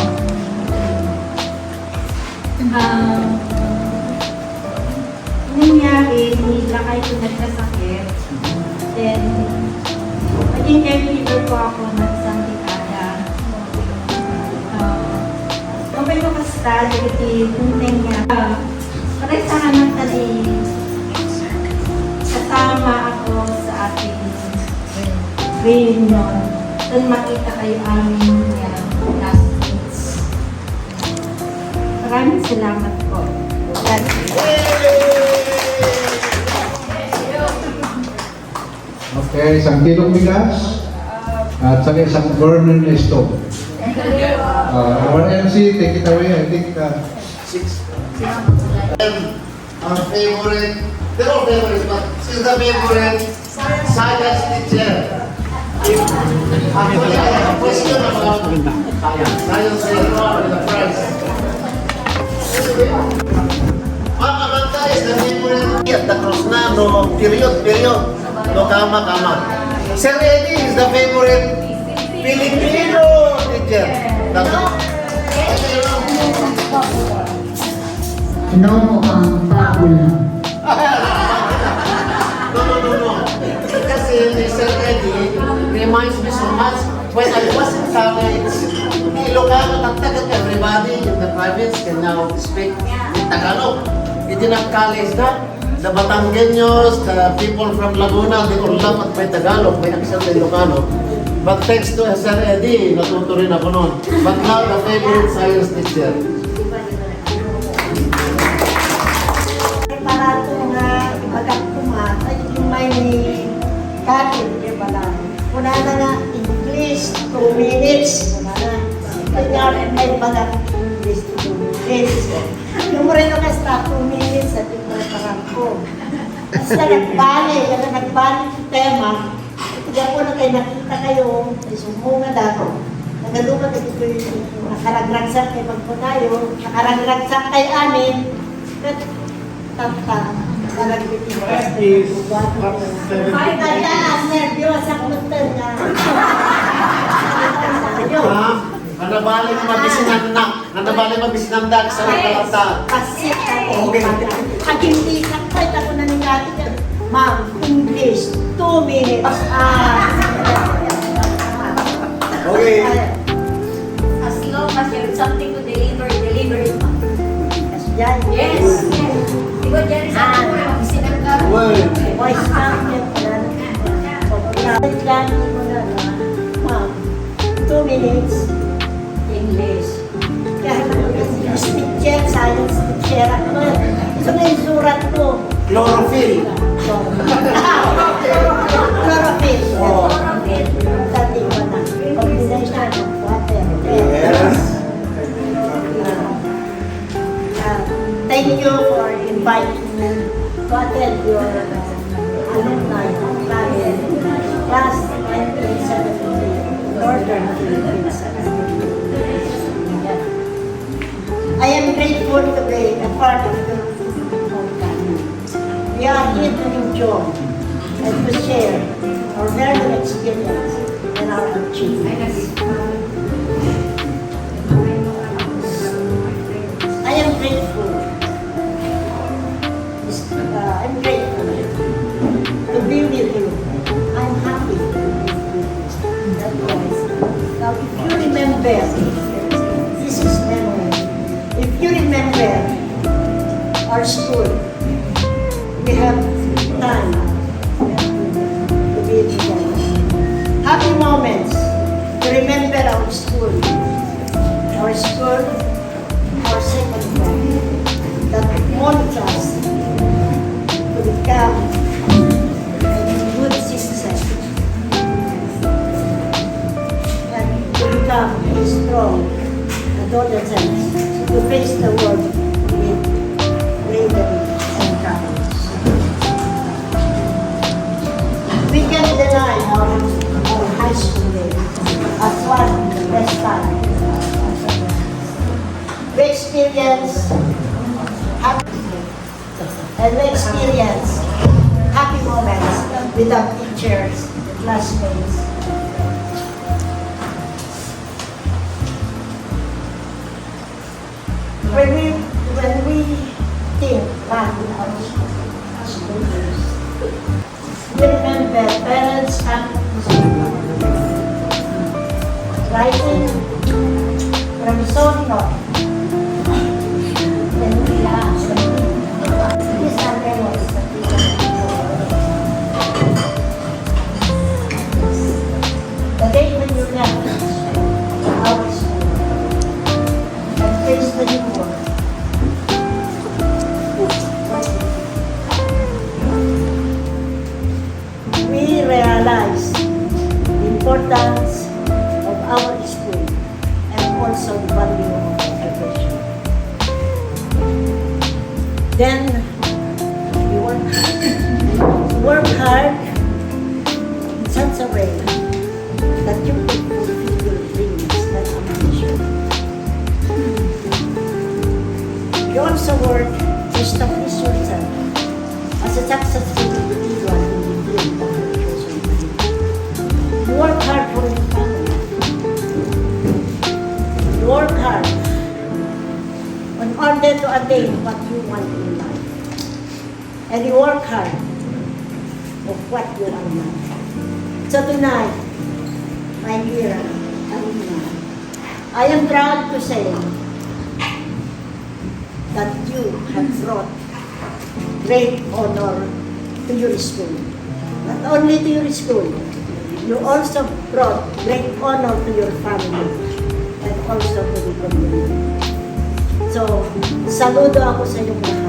Nangyari, nila kahit ko nagkasakit. Then, naging caregiver ko ako ng isang dekada. Okay ko kasta, jadi punting niya. Paray sa hanang tali, kasama ako sa ating reunion. Doon makita kayo amin niya last weeks. Maraming salamat po. Okay, isang kilong bigas at saka isang burner na stove. Our MC, take it away. I think 6. Our favorite, they're all favorites, but she's the favorite science teacher. Actually, I have a question about science and the price. Ma'am Amanda is the favorite at the cross na, no, period. No, kama. Sir Eddie is the favorite Filipino teacher. No, fabula. No. Kasi Sir Eddie reminds me so much when I was in college. Ilocano, tagtagat everybody in the province can now speak in Tagalog. Itinang college na. The Batanggeños, the people from Laguna, they all love at may Tagalog, may accent ng Ilocano. But thanks to Sir Eddie, natuto rin ako noon. But now, the favorite science teacher. Para ito nga magkakuma, ay yung may kanin, yung pala. Una na nga, English, 2 minutes. Una na. Kaya ay pala English, 2 minutes. Yung mo rin yung kasta, 2 minutes at yung mga parang ko. Kasi nagbali yung tema. Kaya po na kayo nakita kayo, sumunga dato. Nagaluman kasi ko yung nakaragragsak kay Pagpunayo, nakaragragsak kay amin. Tata, is up 70. Ay, tandaan, nervyos ang puntan na. Ma'am, nanabali na mabisinandak. Nanabali mabisinandak sa nakalata. Kasi ako, pag hindi sakit ako na ningati. Ma'am, English, 2 minutes. Okay. As long as you have something to deliver, deliver it. Yan. Yes. Di ba dyan sa ako, magsinag ka? Word. Voice champion ko na. Lang mo na na. Ma'am, 2 minutes. English. Kaya speak check, science teacher ako. Ito na yung surat ko. Chlorophyll. Chlorophyll. Oh. Sabi ko na. Combination of water. Yes. Thank you for inviting me to attend your alumni class 1973 Northern Philippines. I am grateful to be a part of the homecoming. We are here to enjoy and to share our learning experience and our achievements. I am grateful. I'm grateful to be with you. I'm happy to be with you. That was. Now, if you remember, this is memory. If you remember our school, we have time to be together. Happy moments to remember our school. Our school, our second home, that molds us to become a good citizen and to become a strong adolescent to face the world with bravery and courage. We can deny our high school days as one of the best times. We experience happy moments with our teachers, classmates. When we think back in our school years, we remember parents coming to school, writing from Sono. The day when you left our school and faced the new world. We realized the importance of our school and also the value of education. Then we work hard in such a way that you could fulfill your dreams and ambition. You also work to establish yourself as a successful individual in the field of education. You work hard for your family. You work hard in order to attain what you want in life. And you work hard of what you are not. So tonight, my dear alumni, I am proud to say that you have brought great honor to your school. Not only to your school, you also brought great honor to your family and also to the community. So, saludo ako sa inyong lahat.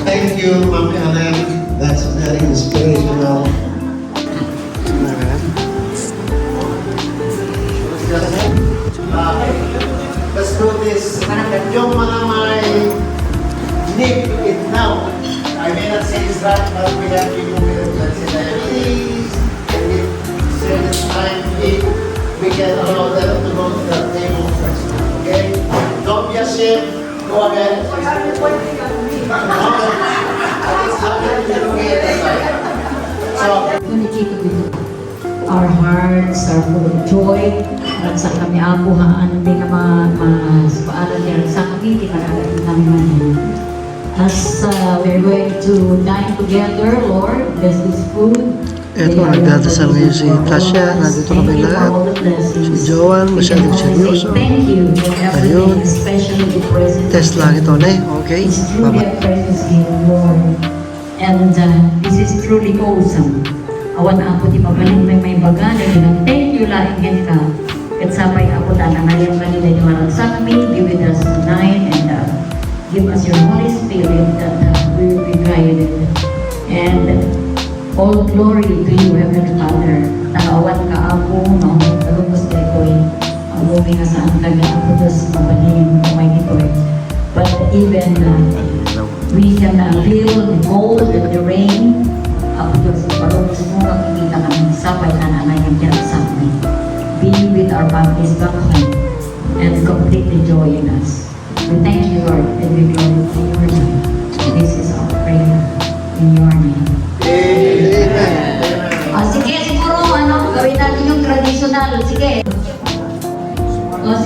Thank you, Ma'am Ellen. That's very inspirational. Let's do this. Yung mga may need to eat now. I may not say it's right, but we have to do it. Let's say diabetes, and we say it's time to eat. Go again. So, Our hearts are full of joy. At sa kami ako haan din na paaral niya sa kami, di maragaling namin. As we're going to dine together, Lord, bless this food. Eto, nagdadasal ngayon si Tasha. Nandito kami lahat. Si Joan, masyadong seryoso. Thank you for Ayun. everything, especially the presence. Test lang ito, Nay. Okay? It's truly Bye-bye. a precious gift, Lord. And this is truly awesome. Awan na ako di mabalik may baga na thank you laing yan ka. At sabay ako na nangyayang kanila yung maragsak me, be with us tonight, and give us your Holy Spirit that we will be guided. And all glory to you, Heavenly Father. Nakawan ka ako, no? Nalubos ka ito ang bumi nga saan ka nga ako dos mabaling kumay ito But even we can feel the cold and the rain. Ako dos, palubos mo kakikita kami sabay na nanay ang kinaksak me. Be with our families back home and complete the joy in us. We thank you, Lord, and we glorify your name. This is our prayer in your name. Sige, siguro, gawin natin yung traditional. Sige.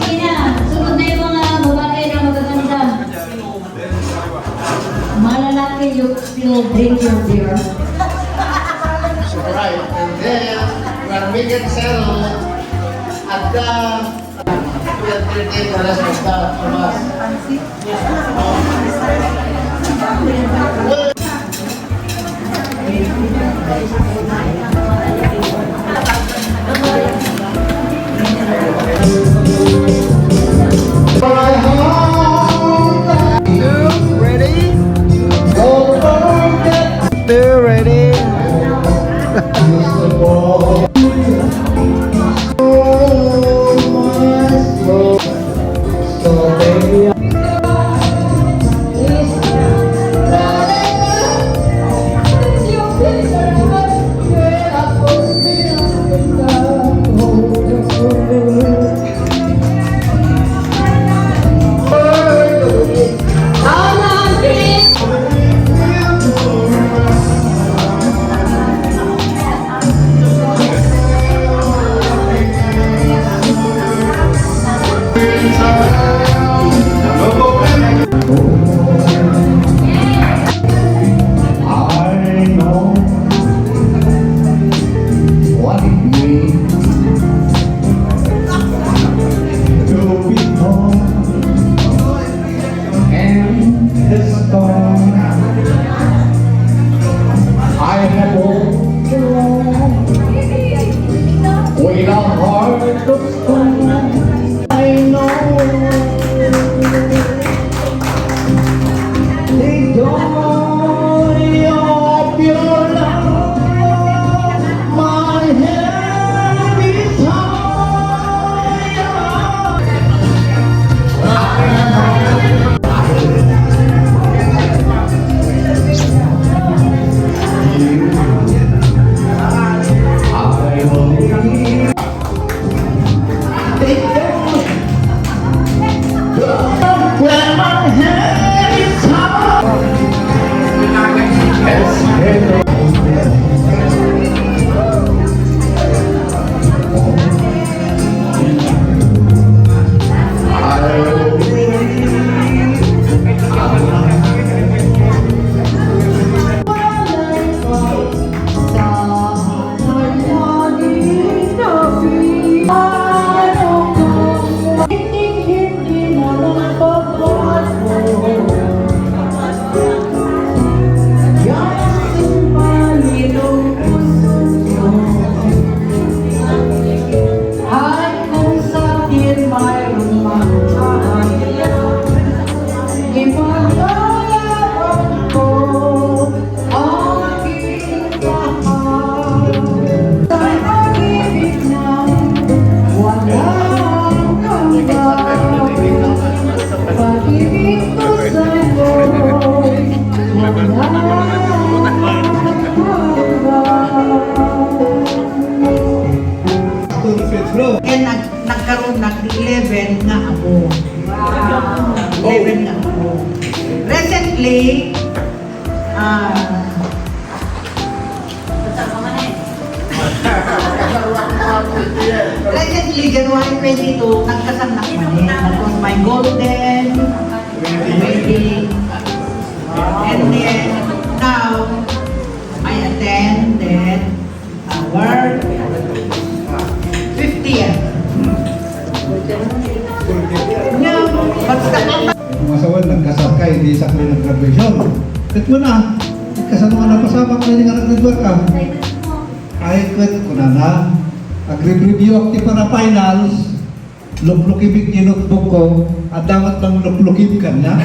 Sige na. Sunod na yung mga babae na magaganda. Mga lalaki, you still drink your beer. alright. And then, we are making settle at the 12:30 the rest of us. Recently, January 22, nagkasanak kami. That was my golden wedding. And then, now, I attended our 50th. No, basta Yung asawa nagkasakay, hindi sakay ng graduation. Kahit mo na, kasama ka na pasama ko na nag-graduate ka. Kahit ko na, agree-review ako para finals, luklukibig yung notebook ko, at dapat lang luklukib ka niya.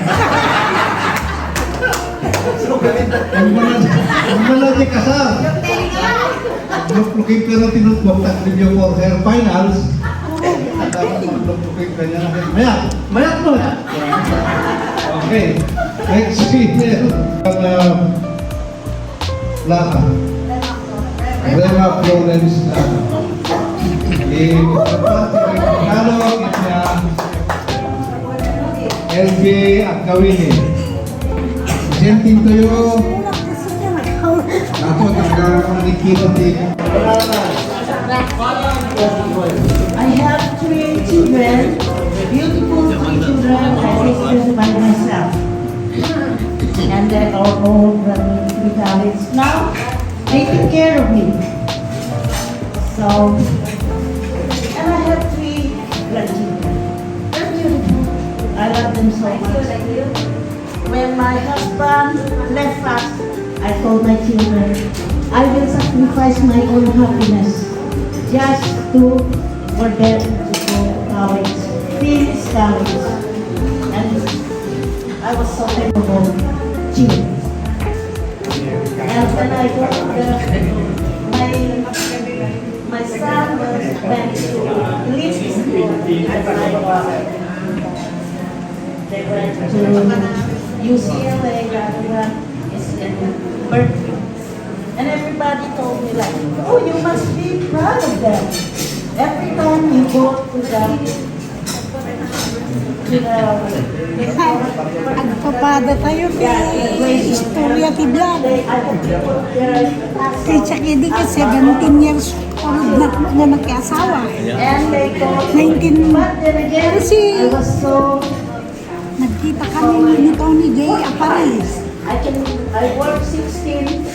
Yung wala niya kasal. Luklukib ka na tinutbook, nag-review for her finals, at dapat lang luklukib ka niya. Maya mo! Okay, next email. Laka. Rema Florence Laka. Tagalog niya LB Agkawini. Presenting to you. Ako, tagal ko nakikita I have 3 children, beautiful 3 children I raised by myself. And they are all graduating college now, taking care of me. So, and I have 3 grandchildren. They're beautiful. I love them so much. When my husband left us, I told my children, I will sacrifice my own happiness just for them to go to college, finish college. And I was so thankful to children. And when I go to my son went to leave school at they went to UCLA, is in Berkeley. And everybody told me like, oh, you must be proud of them. Every time you go to Nagpapada tayo kay Istorya Tidlan. Kay Chakidi ka 17 years old na nagkasawa. And they told 19. Kasi I was so nagkita kami ni Tony J. Aparis. I work 16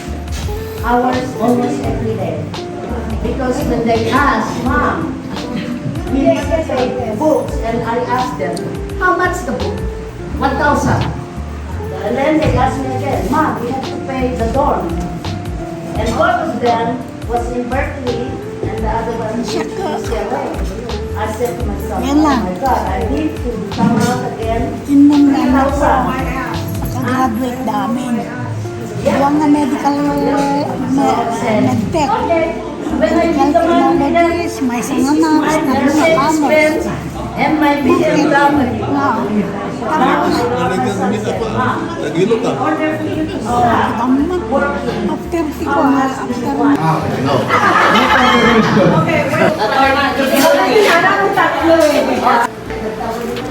hours almost every day. Because when they ask, Mom, we have to pay books, and I ask them, how much the book? 1,000. And then they ask me again, Mom, we have to pay the dorm. And one of them was in Berkeley, and the other one was in UCLA. I said to myself, Yan lang. oh my God, I need to come out again. Yun nung anak ko, 3,000. nakagraduate namin. Buwang na medical medtech. Medical technologies, may sanganas, nagmakamas. And my BMW. Tapos, after ko,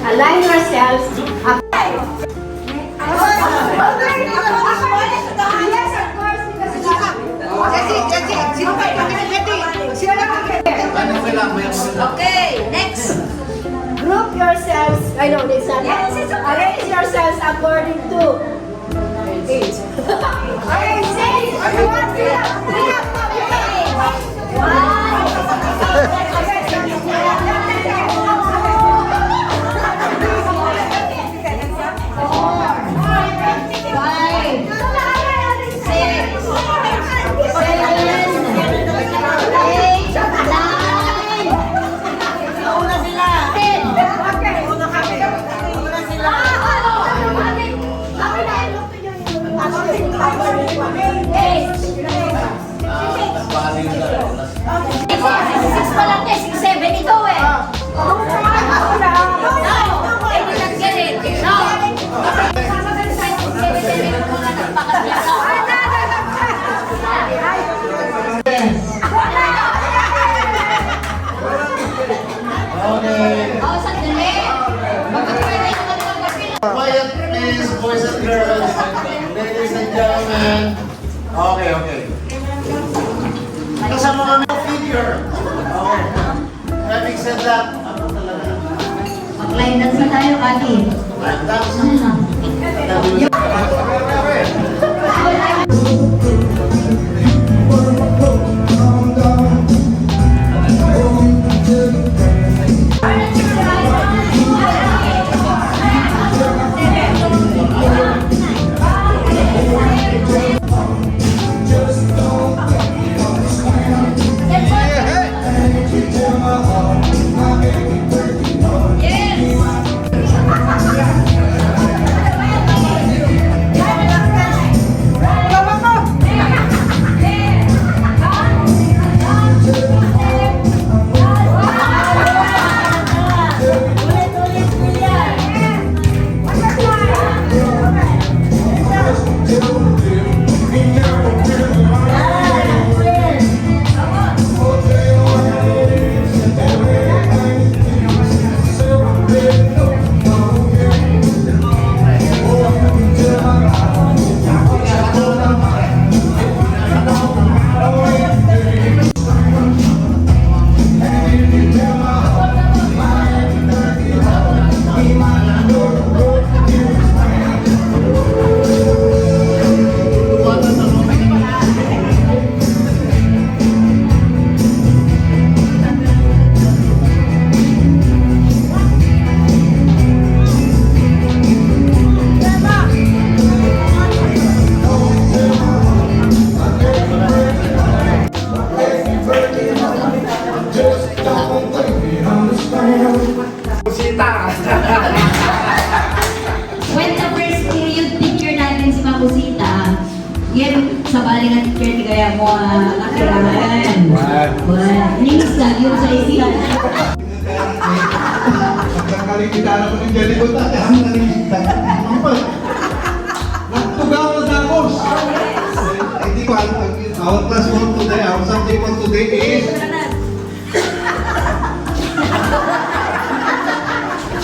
Align yourselves. Okay, next. Group yourselves. I know this one. Arrange yourselves according to age. Okay, say. Quiet please, boys and girls. Ladies and gentlemen. line. Okay, okay. Kasama kami ng figure. Okay. Having said that, ako talaga. Mag-line dance na tayo, Kati. I'm dance. When the first period teacher natin si Mapusita, yan sa bali ng teacher ni Gaya mo, nakirahan. Linis lang yun sa isihan. Nagkakalikitan ako ng Jelly Buta. Ang nalikitan. Nagtugaw na damos. Hindi ko alam. Our class for today, our subject for today is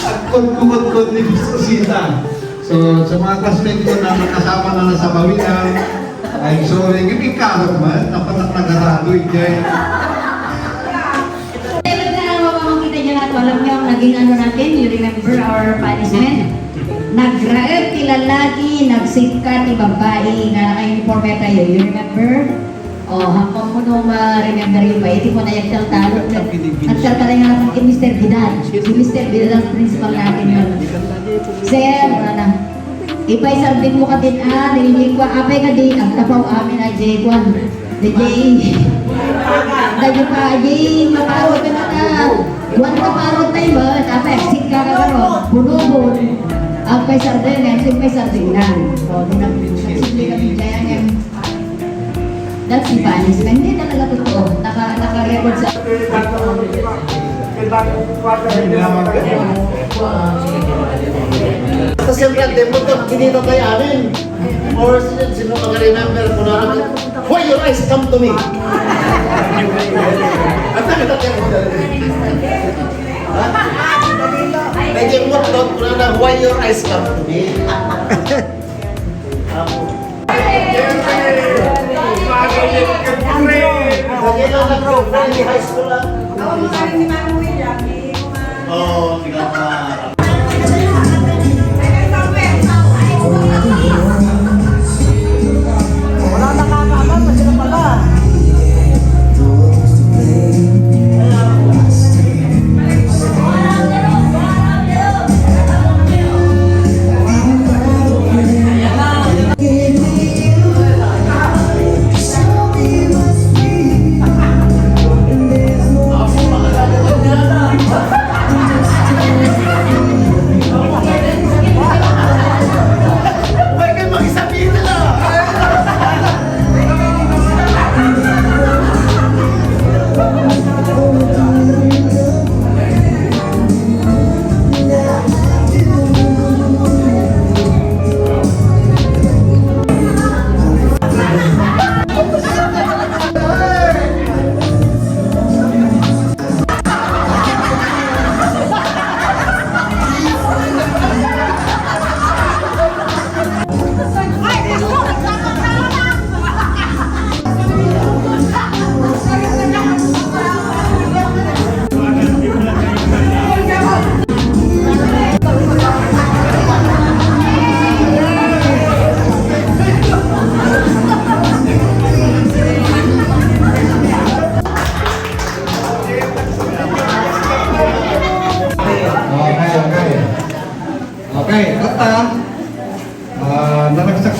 agkod-kumod-kod ni Bisosita. So, sa mga classmates ko na nakasama na nasa Bawian, I'm sorry, hindi karap man, dapat nag-arado ito. Alam niyo ang naging ano natin, you remember our punishment? Nagraep ti lalaki, nagsikat ti babae, nga naka-uniforme tayo, you remember? Hanggang mo nung ma-remember yung ba, iti mo na yung talo. Nagsaltalay nga naman kay Mr. Vidal. Si Mr. Vidal ang principal natin yun. Sir, ipay sarbin mo ka din nililig ko, apay ka din, ang tapaw amin ay J1. The J. Dahil pa, J, maparot ka na na. Buwan ka parot tayo ba? Tapos, eksik ka ka karon. Bunubun. Ang pay sardin, eksik pay sardinan. So, nagsimli kami dyan. That's the punishment. Hindi talaga totoo. Naka-record sa... Tapos siyempre, demo ito, kinita tayo amin. Or sino mga-remember ko na naman, why your eyes come to me? At nakita tayo ko dali. Naging mo ko na why your eyes come to me? Lagi lang na bro, high school lang. Ako mga rin ni Manu William, Oo, tingnan ka. wala nakakaalam, kasi na pala.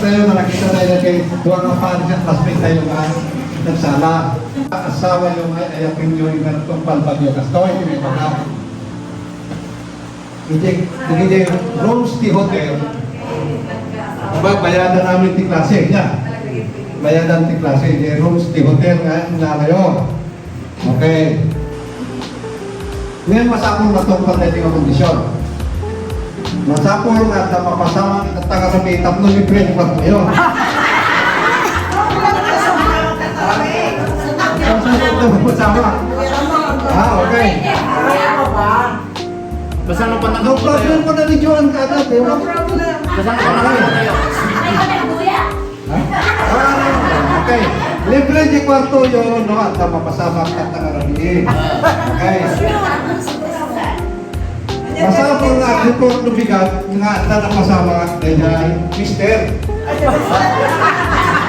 tayo na nakita tayo kay Tuwa nga pa siya, classmate tayo nga nagsala. Asawa yung ayapin nyo yung ganitong palbagyo. Kastoy, hindi mo na. Hindi rooms di hotel. Diba, bayadan namin di klase niya. Bayadan di klase. Hindi rooms di hotel nga, nalayo. Okay. Ngayon masapong na itong pagdating ang kondisyon. Masapong at mapasama kita taga-rabi, 3 libre yung pag yun. Okay. Basta ano pa No problem po na ni Joan kagad eh. Basta ano pa tayo. Okay. Libre di kwarto yun, no? At mapasama ka taga-rabi. Okay. Masapong na report ng bigat nga na napasama kaya Mister.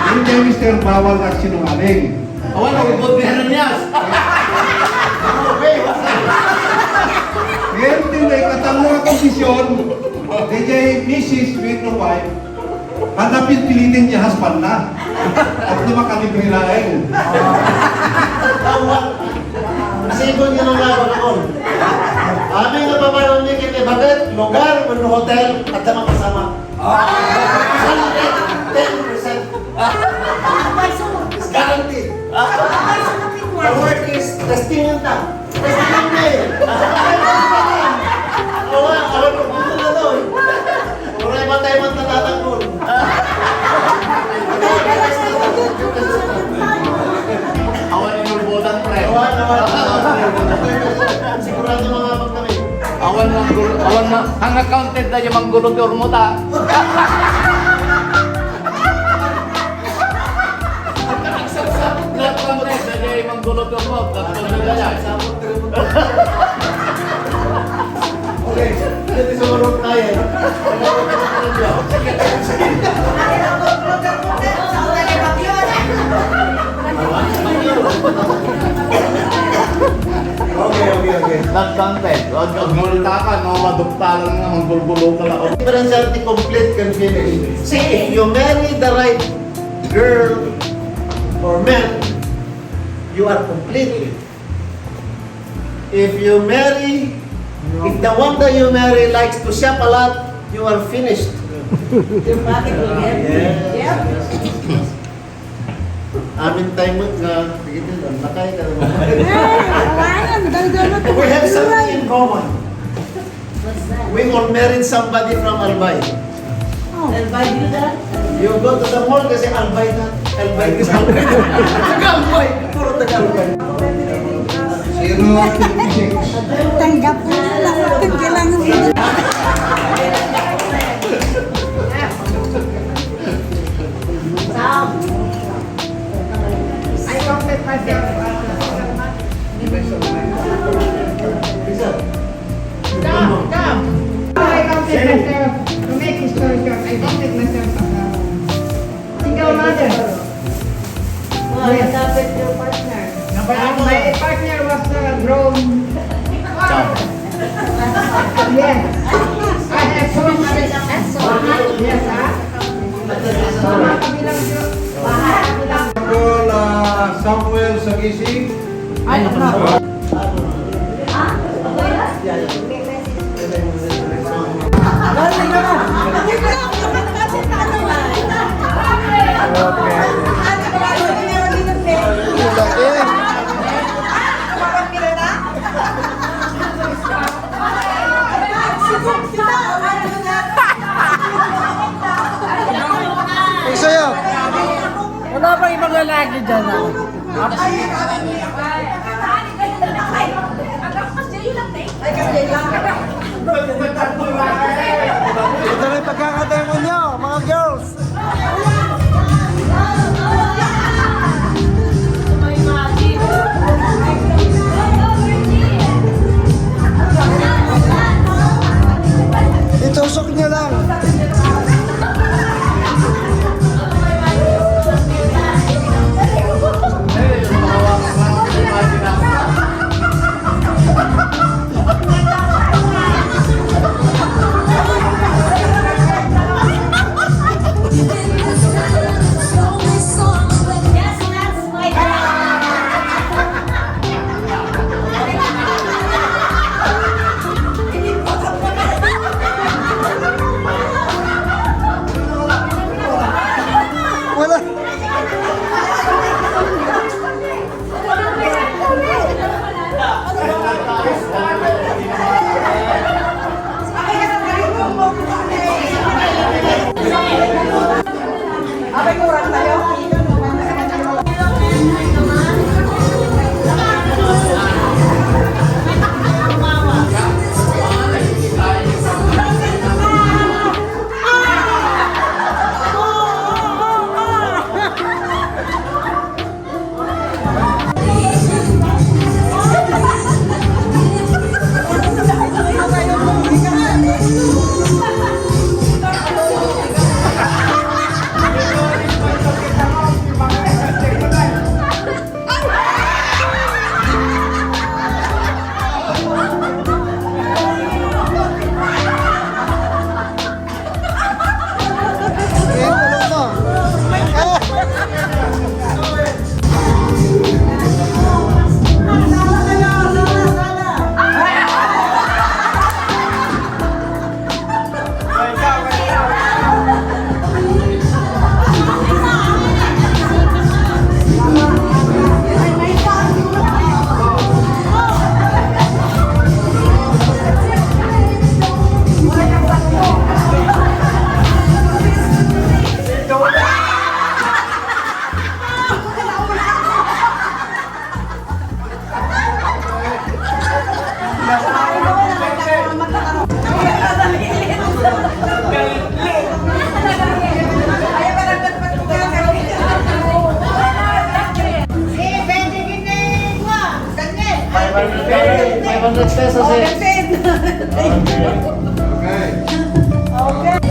Hindi Mister, bawal na sinungaling. Awan ako po meron niya. Ngayon din ay katamo ang kondisyon, kaya Mrs. with the wife, hanapin pilitin niya husband na. At lumakalibre laing. Sigo niyo nung laban ako. Aming napaparoon niya kini bakit lugar, hotel, at sama kasama. 10%. It's guaranteed. The word is testing yung ta. Testing niya eh. Awan ko dito na doon. Uray ba tayo magtatatagpon? Awan yung ulbotan pre. Awan. Sigurado mga abag kami. Awan na, ang accounted na yung manggulutor mo ta. Accounted na yung manggulutor mo. Tapos na yan. Okay, jadi suruh tayo. Okay. Not content. Huwag multa ka, no? Madukta lang nga, manggulgulo ka lang. Differentiality complete can finish. See, if you marry the right girl or man, you are complete. If you marry, if the one that you marry likes to shop a lot, you are finished. Yung bakit mo yan? Yes. Amin tayo nakay ka naman. We have something in common. We all married somebody from Albay. And by you that? You go to the mall kasi Albay na. Albay is Albay. Taga-Albay. Puro taga-Albay. 056. Tanggap ko na lang. Kailangan mo. I counted myself. Come. I counted myself. To make the story short, I counted myself as a single mother. Well, dapat yung partner. My partner was grown. Yes. I have so much. Yes, Mga kabilang yun. Samuel Sagising. Ay, no. Wala pa ibang lalaki dyan. Ito na yung pagkakademo nyo, mga girls. Itusok nyo lang. Abay, kurang tayo. pesos eh. Okay.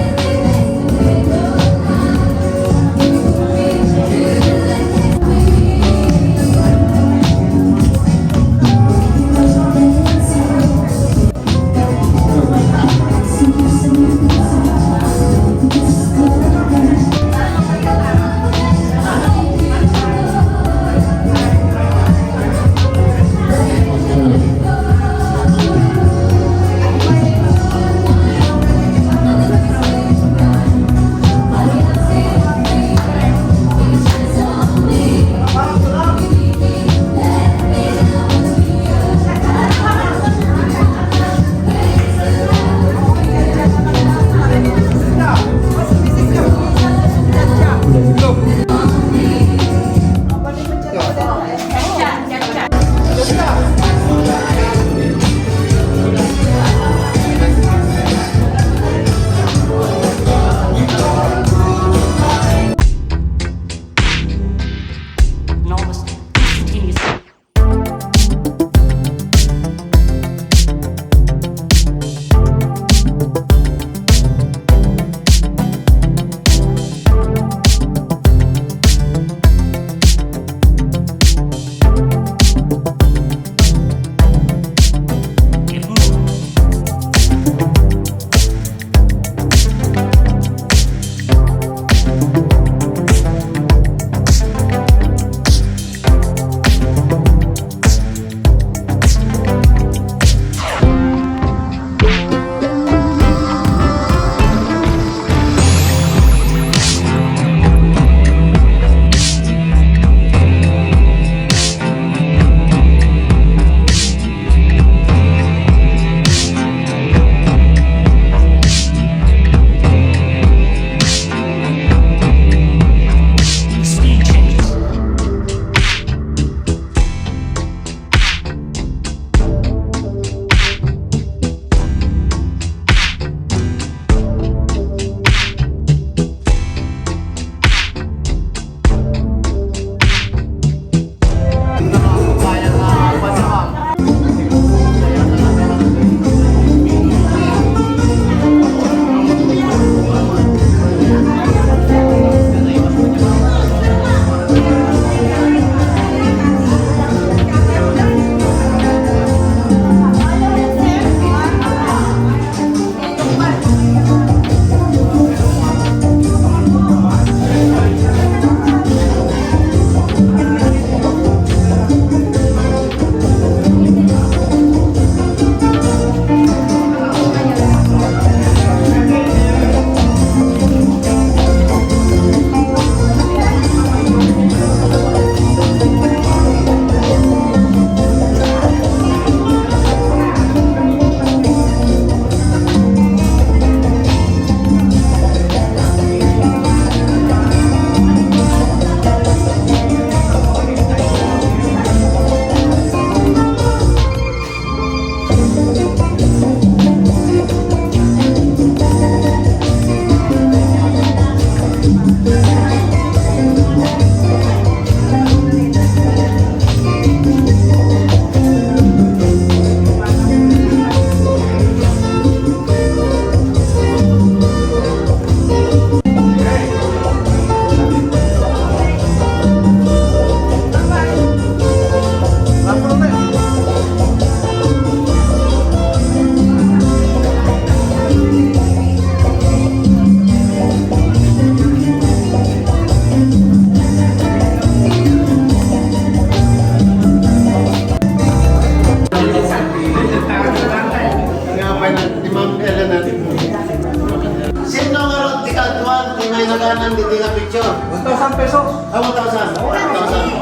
1,000 pesos. Ah, 1,000. 1,000.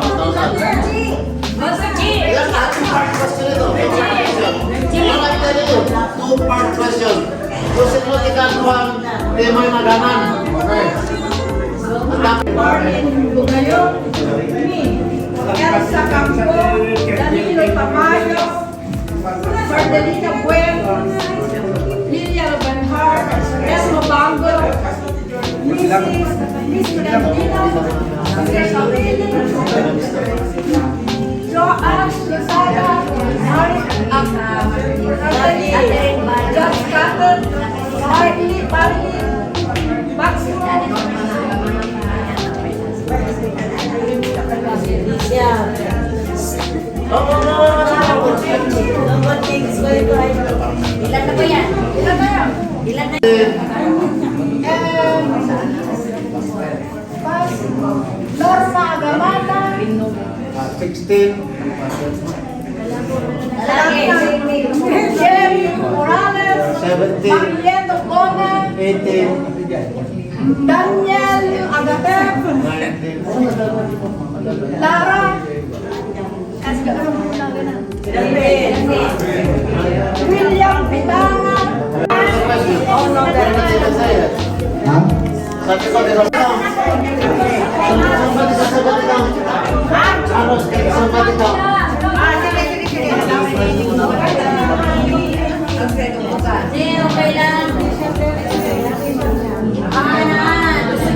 Yan, two-part question ito. What I'm telling you, two-part question. Susin mo di one, di mo yung maganan. Okay. Elsa Campo, Danilo Tamayo, Mardelita Bueno, Lilia Banhar, Esmo Bango, Miss Dandino, Joash Lozada, Josh Catton, Marley Baxter, Ilan na ba yan? Ilan na yan? Ilan na Norma Agamata, 16. Jerry Morales, 17. Marieto Bona, 18. Daniel Agatep, 19. Lara, William Pitanga, Ha? Sabi ko, di ba? Somebody sasagot ikaw. Aros, somebody ikaw. okay lang.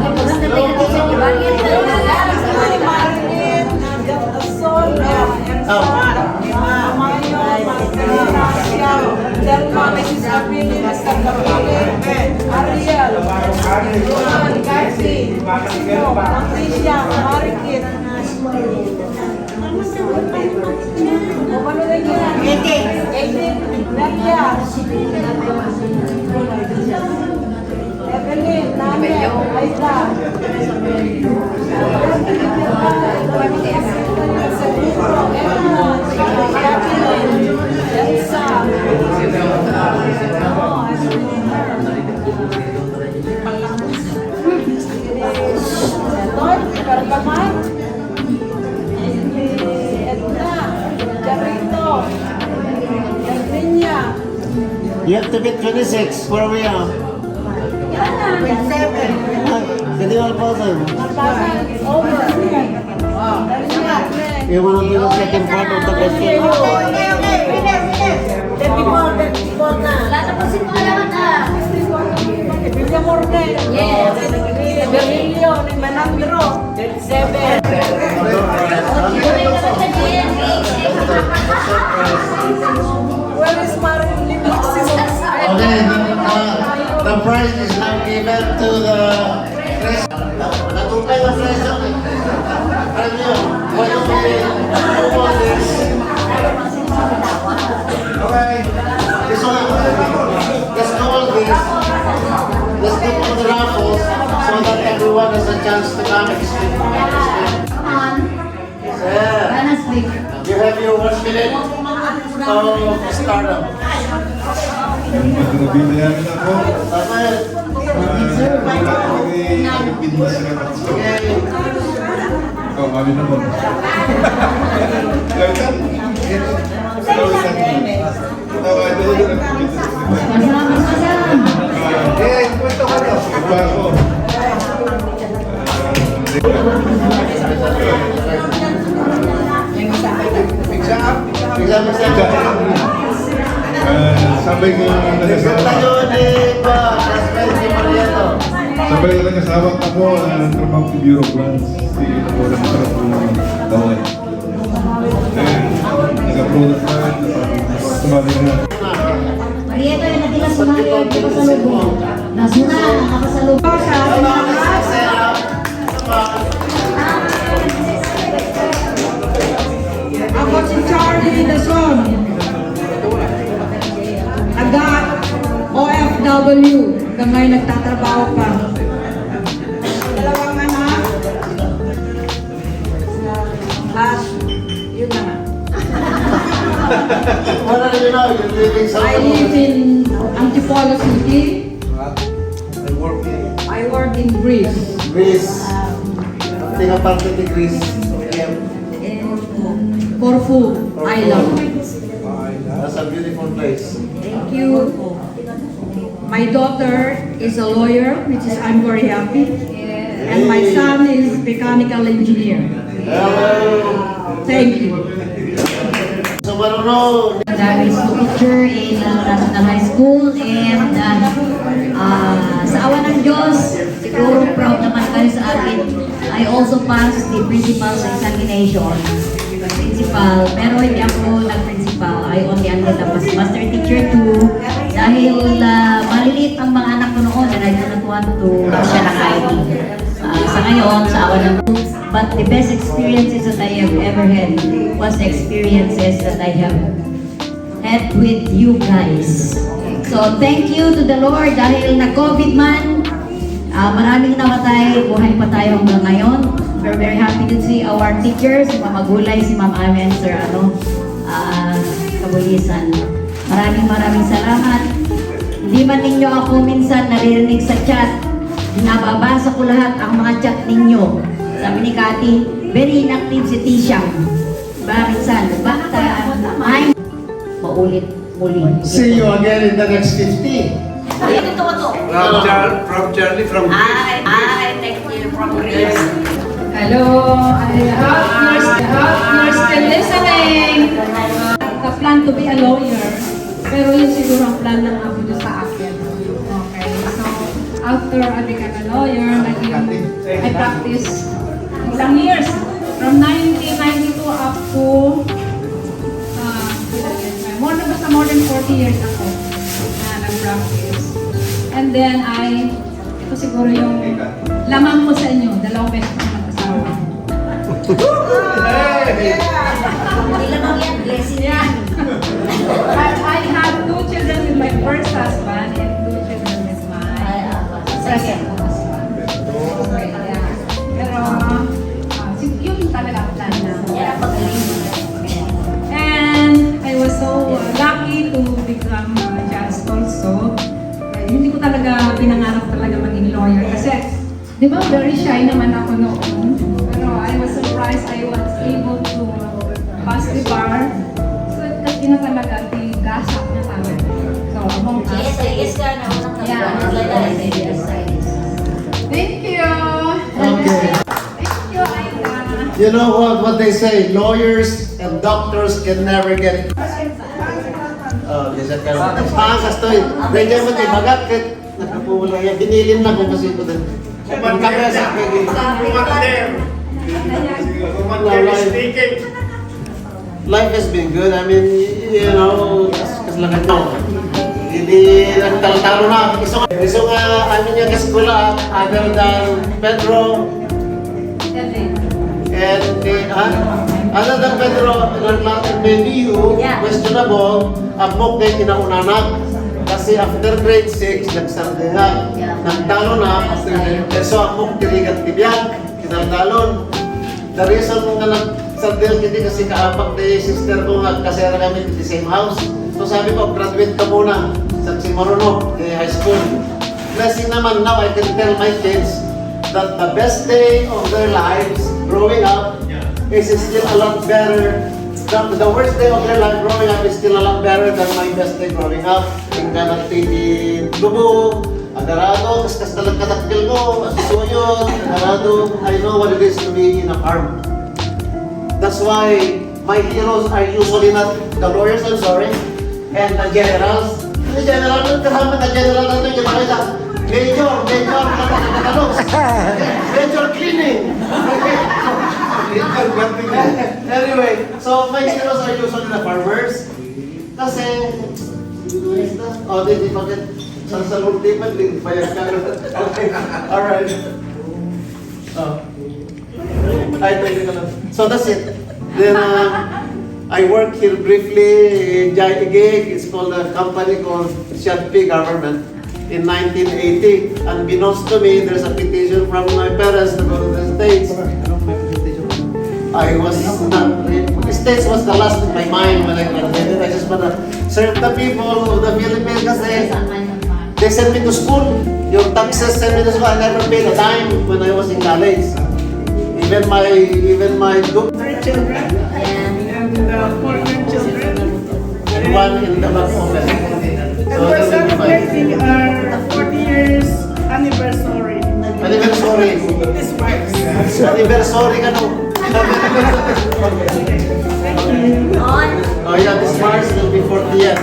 Basta tingnan ko bakit Marilyn, Sol, Amayo, Marcia, Delma, Mrs. Apili, Mr. Capile, Ariel, Juan, Garci, Maximo, Patricia, Marikit, Nadia, Evelyn, Nania, Aida, You have to be 26. Where are we at? 27. Hindi all person. Over. You want to do the second part of the question? Lahat na po si mga lahat ah. Villa Morgan. Yes. Berlilio, ni Manandro. 37. Where is Marilyn? Okay, the prize is now given to the fresh. Natupay na fresh. Alam niyo, why don't we do this? Okay, this one, let's do all this. Let's do all the raffles so that everyone has a chance to come and speak. Sir, you have your 1 minute of stardom. Nabili namin ako. Tama yun. Wala ko pinili sa kapatid. Okay. Oh, kami naman. Kaya kan? Eh, kwento ka na. Iba ako. Bisa-bisa. Sabay ko Isang tayo ni Ba, Casper si Mariano. sabay ko nagkasawak ako ng trabaho sa Bureau of Lands. Si Walang Sarap ng Bawal. Nag-approve na sumali na. Marieta yung natila sa mga kapasalubong. Nasuna, nakapasalubong. Ako si Charlie Dason. Agat OFW. Kamay nagtatrabaho pa. Dalawang anak. At yun na nga. Wala na yun ako, yung living sa I live in Antipolo City. I work in Greece. Greece. Hindi ka parte ni Chris. Corfu Island. That's a beautiful place. Thank you. My daughter is a lawyer, which is I'm very happy. And my son is mechanical engineer. Hello! Thank you. So, Maruno, Dahil school teacher in National High School and sa awa ng Diyos, siguro proud naman kayo sa akin. I also passed the principal's examination. Principal, pero hindi ako nag-principal. I only ended up as master teacher too. Dahil maliliit ang mga anak ko noon and I do not want to siya ng IT. Sa ngayon, sa awa ng but the best experiences that I have ever had was the experiences that I have had with you guys. So, thank you to the Lord dahil na-COVID man, maraming namatay, buhay pa tayo hanggang ngayon. We're very happy to see our teachers, si Mama Gulay, si Ma'am Amen, Sir Kabulisan. Maraming salamat. Hindi man ninyo ako minsan naririnig sa chat. Nababasa ko lahat ang mga chat ninyo. Sabi ni Cathy, very inactive si Tishang. Minsan, ay, maulit muli. See you again in the next 50. From Charlie, from Thank you from Greece. Hello, I hope you're still listening. The plan to be a lawyer, pero yun siguro ang plan ng apo niyo sa akin. Okay, so after I became a lawyer, I practiced ilang years, from 1992 up to more than 40 years ako na nag-practice. And then ito siguro yung lamang ko sa inyo, 2 beses na mag-asawa. Hindi lamang yan, blessing yan. I had 2 children with my first husband and 2 children with my second husband. Okay, yeah. Pero, yun talaga ang plan na. And I was so lucky to become a judge also. Hindi ko talaga pinangarap talaga maging lawyer kasi, di ba, very shy naman ako noon. Pero I was surprised I was able to pass the bar. So, kasi na talaga, gasak na talaga. So, among us. Yes, ka na. Thank you! Okay. Thank you, Aida. You know what they say, lawyers and doctors can never get it. Kasi kastoy. Medyo mo tayo bagakit. Nakapula yan. Binilin na ko kasi ito din. Kaya sa akin. Life has been good. I mean, you know, kasi lang ito. Hindi nagtalo na. Iso nga, amin yung kaskula, other than Pedro. And other than Pedro, maybe you, questionable, abok kayo kinaunanak. Kasi after grade 6, nagsardihan. Nagtalo na. So abok tiligat tibiyag. Kinagtalon. The reason nga nagsardihan hindi kasi kaapak ni sister ko nga kasi kami in the same house. So sabi ko, graduate ka muna sa Maruno, high school. Blessing naman, now I can tell my kids that the best day of their lives growing up is still a lot better. The worst day of their life growing up is still a lot better than my best day growing up. Yung ganang titi lubo, agarado, kaskas talag katakil ko, asuyod, agarado. I know what it is to be in a farm. That's why my heroes are usually not the lawyers, I'm sorry, and the generals. The general, the general natin yung makita. Major cleaning. Anyway, so my heroes are usually the farmers. Kasi, di bakit sa ultimate, di payag ka. Okay, alright. So that's it. Then I work here briefly in Jaigig. It's called a company called Shadpi Government in 1980. Unbeknownst to me, there's a petition from my parents to go to the States. I was not, the States was the last in my mind when I graduated. I just want to serve the people of the Philippines kasi they sent me to school. Yung taxes sent me to school. I never paid a dime when I was in college. Even even my group, 3 children and 4 grandchildren. and one in the back office. And So we're there will be 5. celebrating our 40 years anniversary Anniversary. this March. Anniversary ka no? Oh yeah, this March will be 40th.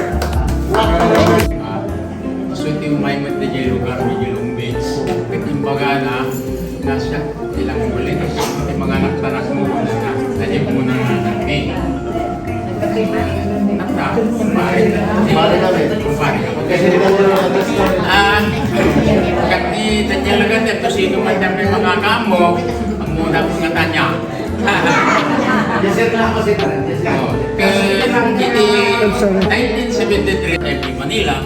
So ito yung may mat na dyan lugar ng Long Beach. Katimbaga na nasa ilang ulit. Yung mga naktanak mo na nandiyan mo na eh. Nakta, kumpare. Kumpare kami. Kumpare kami. Kasi di ko na story. Kasi nandiyan lang natin, ito sino man na may mga kamo, ang muna ko nga tanya. Yes, sir, na ako si Karen. Yes, Hindi 1973 every Manila,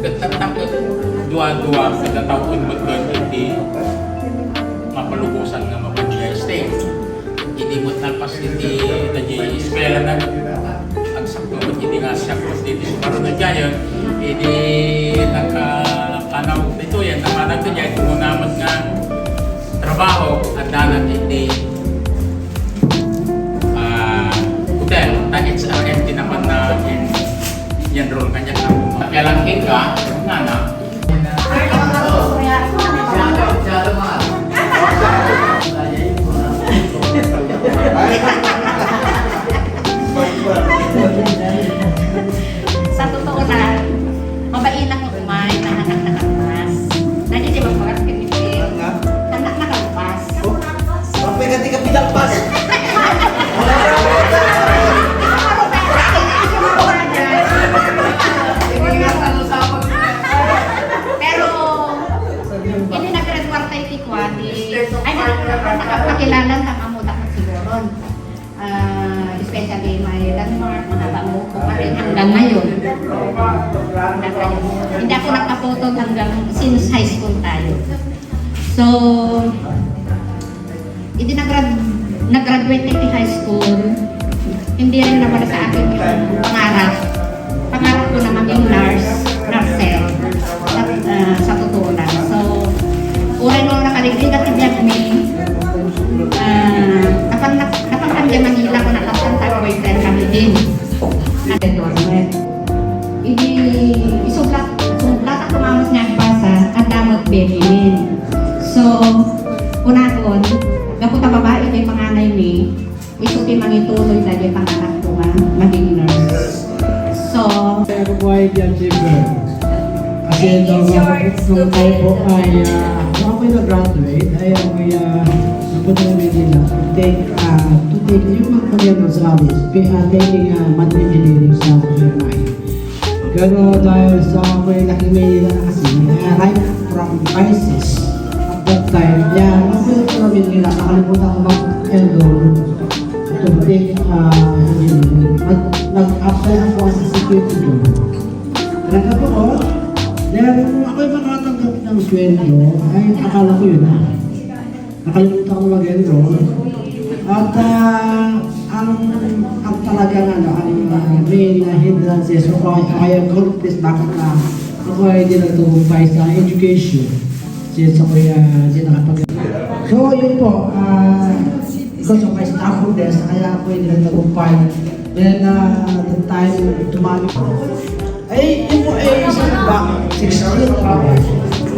katatapos dua-dua sa taon mo doon hindi mapalubusan nga mapagya state. Hindi mo talpas hindi eskwela na ang sakto mo hindi nga siya kung dito sa parang gayon hindi nakapanaw dito yan namanag ko dyan kung naman nga trabaho at danan hindi hotel, na HRMT naman na yan role kanya na kaya lang ka, nga na Sa totoo na, mabait ako kumain ng anak na kalpas. Nandiyan di ba parang pinipin? Anak na kalpas. Bakit ganti ka pinalpas? Pero, hindi nag-graduate tayo tikwati. Ay, nakakakilala ka mamudak na siguro. Especially may landmark, mga tamo ko pa rin hanggang ngayon. Hindi ako nakapotog hanggang since high school tayo. So, hindi nag-graduate tayo high school. Hindi rin naman sa akin yung pangarap. Pangarap ko na maging nurse, nursel. Sa totoo lang. So, uray nung nakaliglig at ibiyag me, napangkamya Manila ko nakakanta boyfriend kami din. Isublat ako mamos nga basa at damot Benjamin. So, unakon, napunta babae kay panganay ni, isuti mangituloy na yung panganak ko nga maging nurse. So, Pero why the achiever? Kasi nung tayo po ay nung ako'y nag-graduate, ay ako'y napunta ng Manila to take yung mga kanyang studies, taking math engineering sa UMI. Pero dahil sa ako'y laking Manila na kasi, right from crisis at that time, napunta ko ng Manila, nakalimutan ko mag-enroll to take engineering. Nag-apply ako sa security job. Nagkap ako, dahil kung ako'y makatanggap ng sweldo, ay akala ko yun nakalimutan ko mag-enroll. At ang talagang ang main hindrances o kaya conflicts bakit na ako ay hindi nagtugumpay sa education since ako'y hindi nakapag. So yun po, because of my stubbornness, kaya ako hindi nagtugumpay. Then the time tumami ko. Ay, yun po ay isang back, 6 years ako.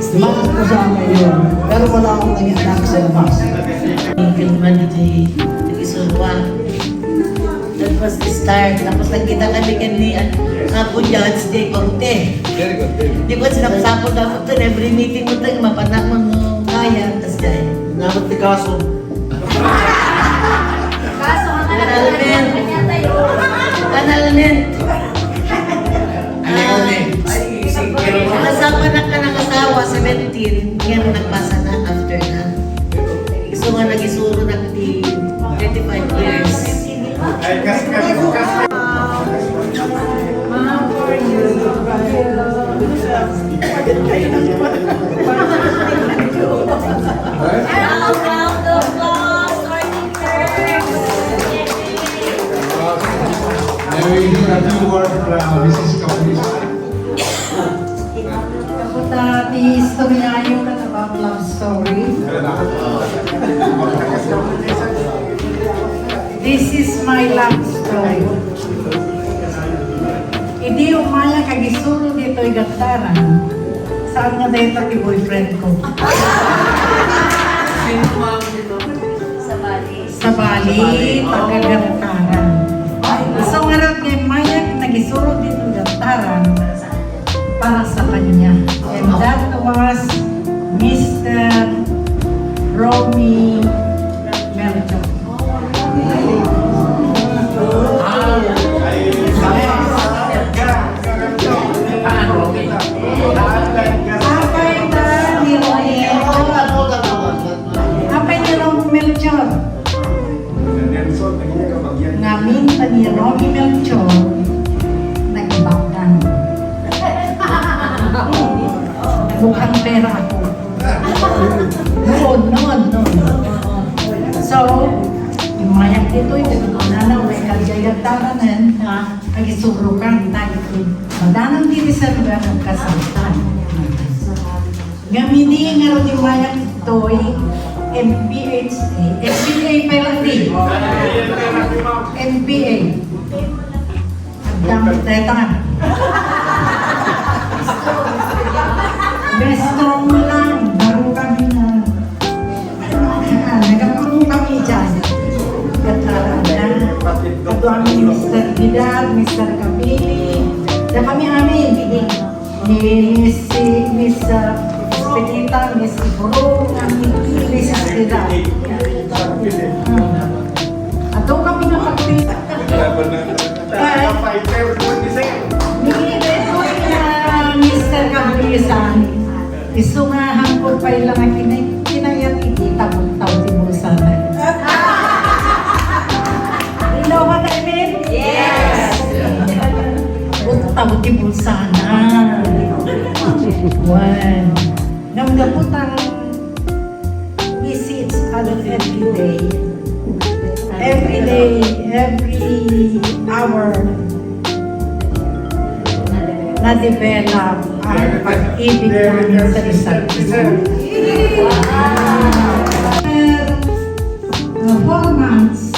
Tumakas ko sa akin yun. Pero wala akong naging anak sa labas. Humanity, nag-isulwa. That was the start. Tapos nagkita kami kani Apo Judge de Conte. Very good. Di ba sinapasapod ako ito, every meeting mo tayo, mapanakman mo kaya. Tapos dahil. Nabat ni Kaso. Analment. Kasama na ka ng asawa, 17. Yan ang nagbasa na after na. So nga nag-isuro na 35 years. Ay, kas. May few words from Mrs. Kapulis. Kaputa, istorya yung about love story. love story. Hindi umaya kagisuro dito igataran. Saan nga dito yung boyfriend ko? Sa Bali, pagkagantaran. So nga rin kay Maya nagisuro dito igataran para sa kanya. And that was Mr. Romy Melchor. Apay na Romy Melchor. Ngamin pa ni Romy Melchor nag-ibaktan. Mukhang pera ako. Noon. So, yung mayak dito, yung nanaw, may kagyayagtaranan, nag-isurukan tayo. Madanang dito sa lugar ng kasaltan. Gamini nga rin yung mayak dito, MPA pala din. MPA. Ang teta nga. Best strong mo lang, baro kami na. Nagapuro kami dyan. Kataran na. Ito kami ni Mr. Vidal, Mr. Capili. Na kami amin. Miss Espinita, Miss Iburo, Miss Vidal. Ato kami na pagpita. Mr. Cabrisan, isungahan ko pa ilang kinayat ikitabog-taw si Bulsana. You know what I mean? Yes! Tabog si Bulsana. One. Namgaputang visits every day. Every day, every hour. Na-develop ang pag-ibig namin sa isa't isa. 4 months,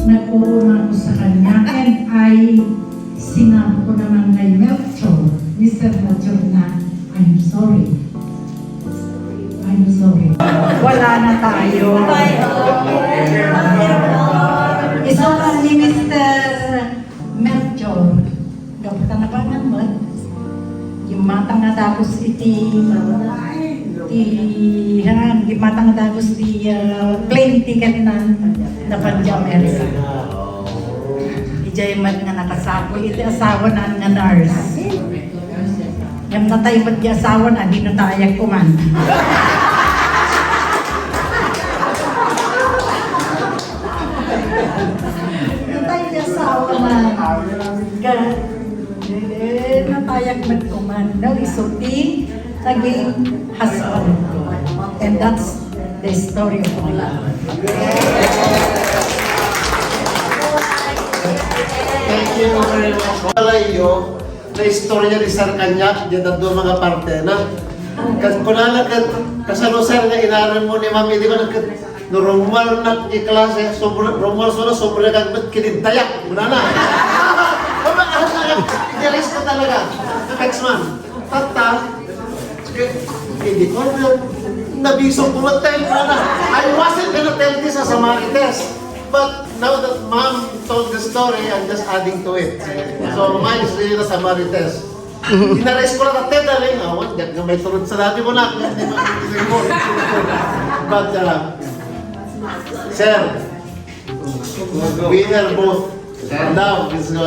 nagpuro ako sa kanya and I sinabi ko naman kay Melchor, Mr. Melchor na, I'm sorry. Wala na tayo. Isukan ni Mr. Melchor. Kaputa na ba naman? Yung matang na tapos matang na tapos plenty kanina na Panja America. Ijay man nga nakasako, iti asawa na nga nurse. Yung natay ba't di asawa na, di natayag kuman. Natay di asawa na. Natayag man kuman. No, isuti, naging husband ko. And that's the story of my life. Thank you very much. Wala iyo, na istorya ni Sir Kanyak, dyan ang doon mga parte na. Kunala kasalusan nga inaran mo ni Mami, di ba normal na iklase, normal so na sobrang kagbet kinintayak, muna na. Idealis ka talaga. Next man, tata, hindi ko nabisong pumatay ko na. I wasn't gonna tell this as a Marites. But now that Mom told the story, I'm just adding to it. So mine is really sa Marites. Inares ko lang at tedaling, may turod sa dati mo na. But, sir, we are both. Now, this is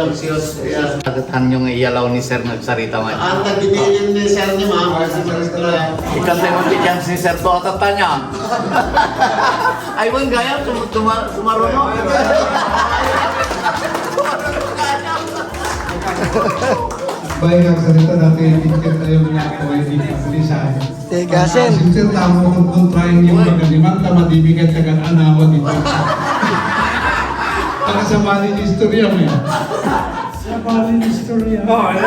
yeah. Ang yung iyalaw ni Sir nagsarita nga. Ang nagdiniin ni Sir ni Ma'am, kasi Mariscola. Ikatay mo bigyan si Sir to at tanya. Ay, wang gaya, sumaruno. Baik ang salita natin, itikit tayo niya ako ay di pabilisan. Tigasin. Sir, tamo kung kontrahin yung magaliman, tamadibigat kagan anawa dito. Para sa mali ni istorya mo yan. Sa bali istorya. Ang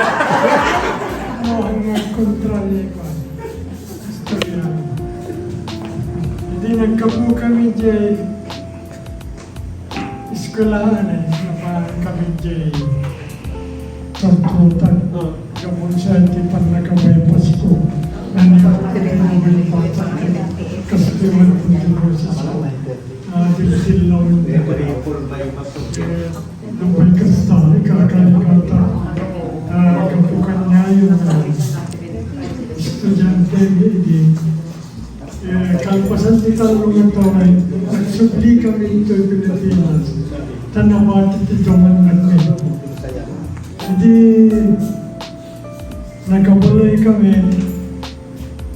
nagkontra niya ko. Istorya. Hindi nagkabu kami dyan. eskwelahan eh, naman kami di tortutan. Kapag siya hindi pa nakabay Pasko, nangyari ko namin bata kasi naman kung divorce sa disilaw yung nabay kasta, ikakalikata. Kapukan niya yung estudyante hindi. Kalpasan di talungan taon, nagsubli kami ito yung Pilipinas. Tanawati ito man namin. Hindi nakabalay kami,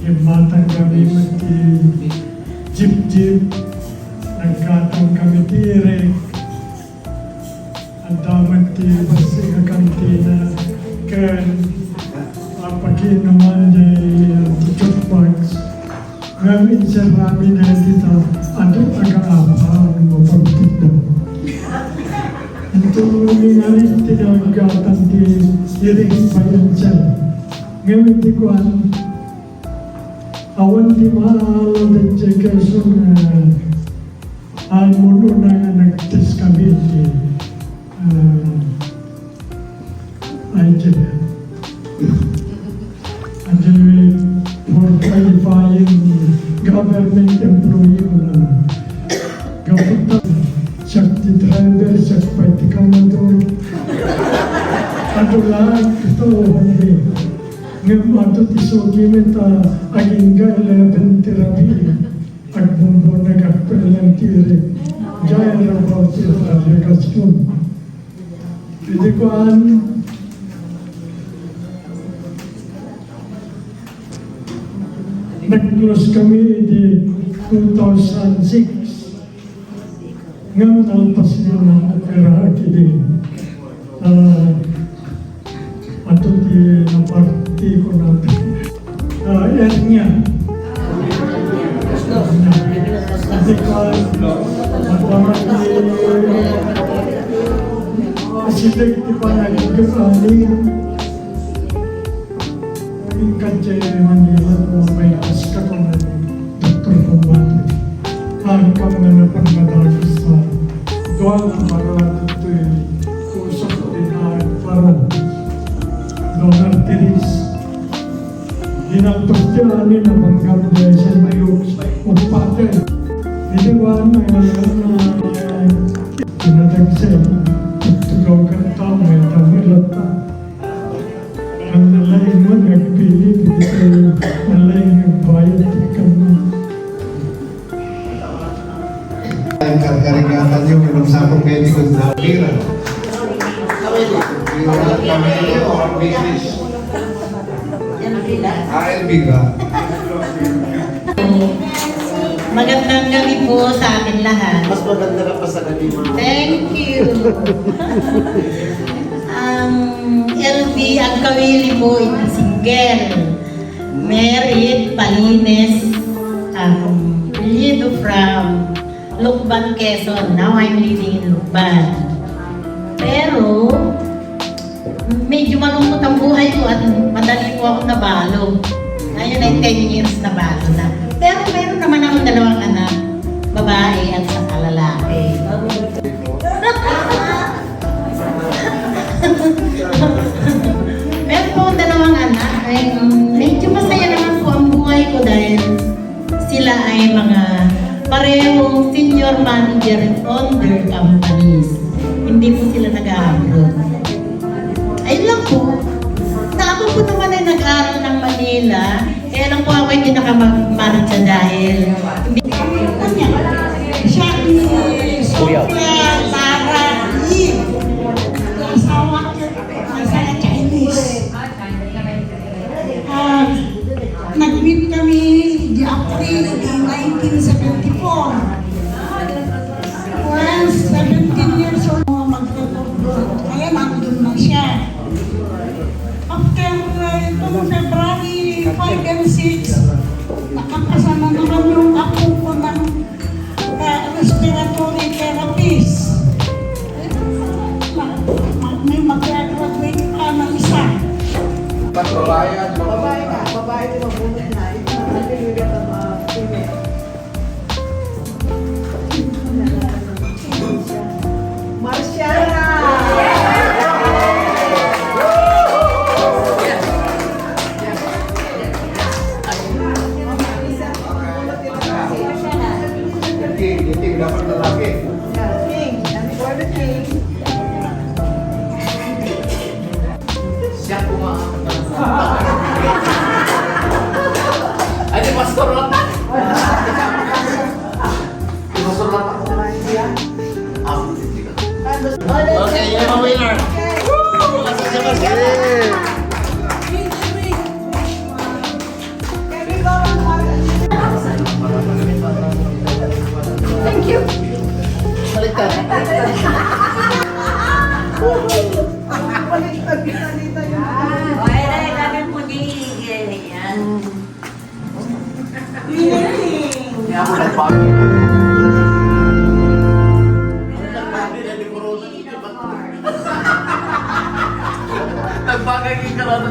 yung matang kami mati jeep-jeep, nagkatang kami tirek, ang damat ti basi ka kantina, kan apaki naman di ticket bags. Ngayon sa rami na dito, ano taga-apa ang mapagtito. Ito nangyari tinagatan di iring bayan siya. Ngayon di ko awan di mahal at education ang mundo na nag-test kami di engineer. For qualifying government employee na kapunta sakti driver, sakti kamador. Ato lahat ito ngayon ato tisugi nita agingga 11 therapy agbumbo nagakpelang tiri jaya rabaw tira regasyon. Hindi ko nag-close kami di 2006. Ngayon nalpas niya na opera din. Ato di naparti ko natin. Ernya. Hindi ka matamat di silik di pa nagkakaling. Kajay Manila may aska ko na Dr. Kumati. Ang kami na pagmadagos sa doon ang marat ito'y kusok din ang parang Donor Teres. Dinagpagtiranin ang mga kamilay sa mayok upate. Iniwan na pinadagsay. Tugaw ka tao may tamilata. Ang nalain mo, nagpili, dito nalain yung bayad kami. Ang karkarigatan nyo, pinag-sapong mediko na pira. Kami or business? Biga. Magandang gabi po sa akin lahat. Mas maganda ka pa sa gabi mo. Thank you. LB Agkawili po, single. Married, Palines, live from Lukban, Quezon. Now I'm living in Lukban. Pero, medyo malungkot ang buhay ko at madali po ako nabalo. Ngayon ay 10 years nabalo na. Pero meron naman akong 2 anak, babae at saka lalaki. Meron po akong 2 anak. Ay, medyo masaya naman po ang buhay ko dahil sila ay mga parehong senior manager on their companies. Hindi po sila nag-abroad. Ayun lang po. Sa ako po naman ay nag-aral ng Manila. Kaya lang po ako hindi nakamag-manager dahil hindi siya ni Sofia Lara Lee. Asawa ko, masaya Chinese. Nag-meet kami di April 1974. Well, 17 years old magtutulog. Kaya nandun na siya. After itong February 5 and 6, nakakasama naman yung ako ko ng respiratory therapist. May mag-graduate ka ng isa. Pagbabayan, Babae na, babae di mabunod na. Ito na nag-deliver ng female. lalaki. Yeah, king. And for the king. Siya Ay, di pastor lang. Di pastor lang. Okay, you're a winner. Can we go on? Thank you. Baliktad. Baliktad kita dito yun. Okay, dahil kami po yan. Hindi ako nagpagi. Nagbagay ka lang.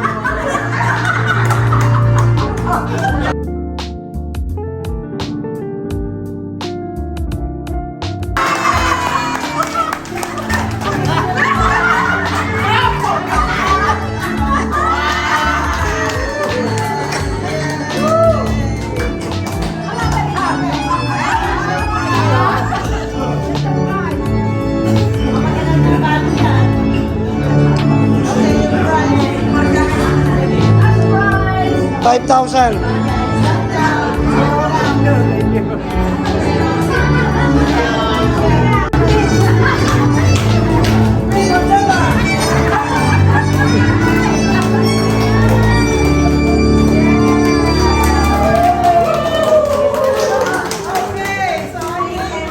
Okay, so MC.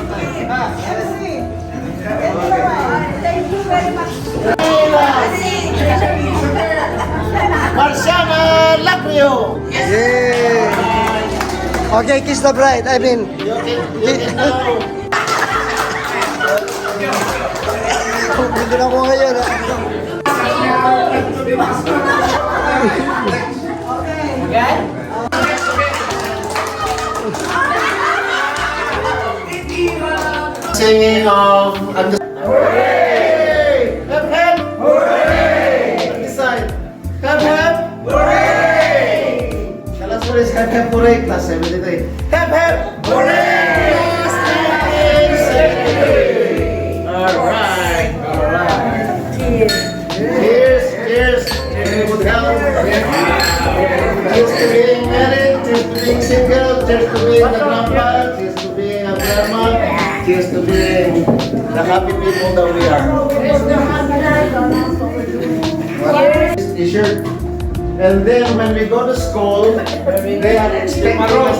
Thank you very much. Marciana Lacrio. Okay, kiss the bride. I mean, You can now. dito na ako ngayon. Singing of Hooray! Hep hep! Hooray! This side. Hep hep! Hooray! The last one is hep hep hooray, class 73. Hep hep! Hooray! Alright, alright. Cheers! Cheers! Cheers to good health. Cheers to being married, cheers to being single, cheers to being a grandpa, cheers to being a grandma, cheers to being the happy people that we are. T-shirt. And then when we go to school, they are expecting us.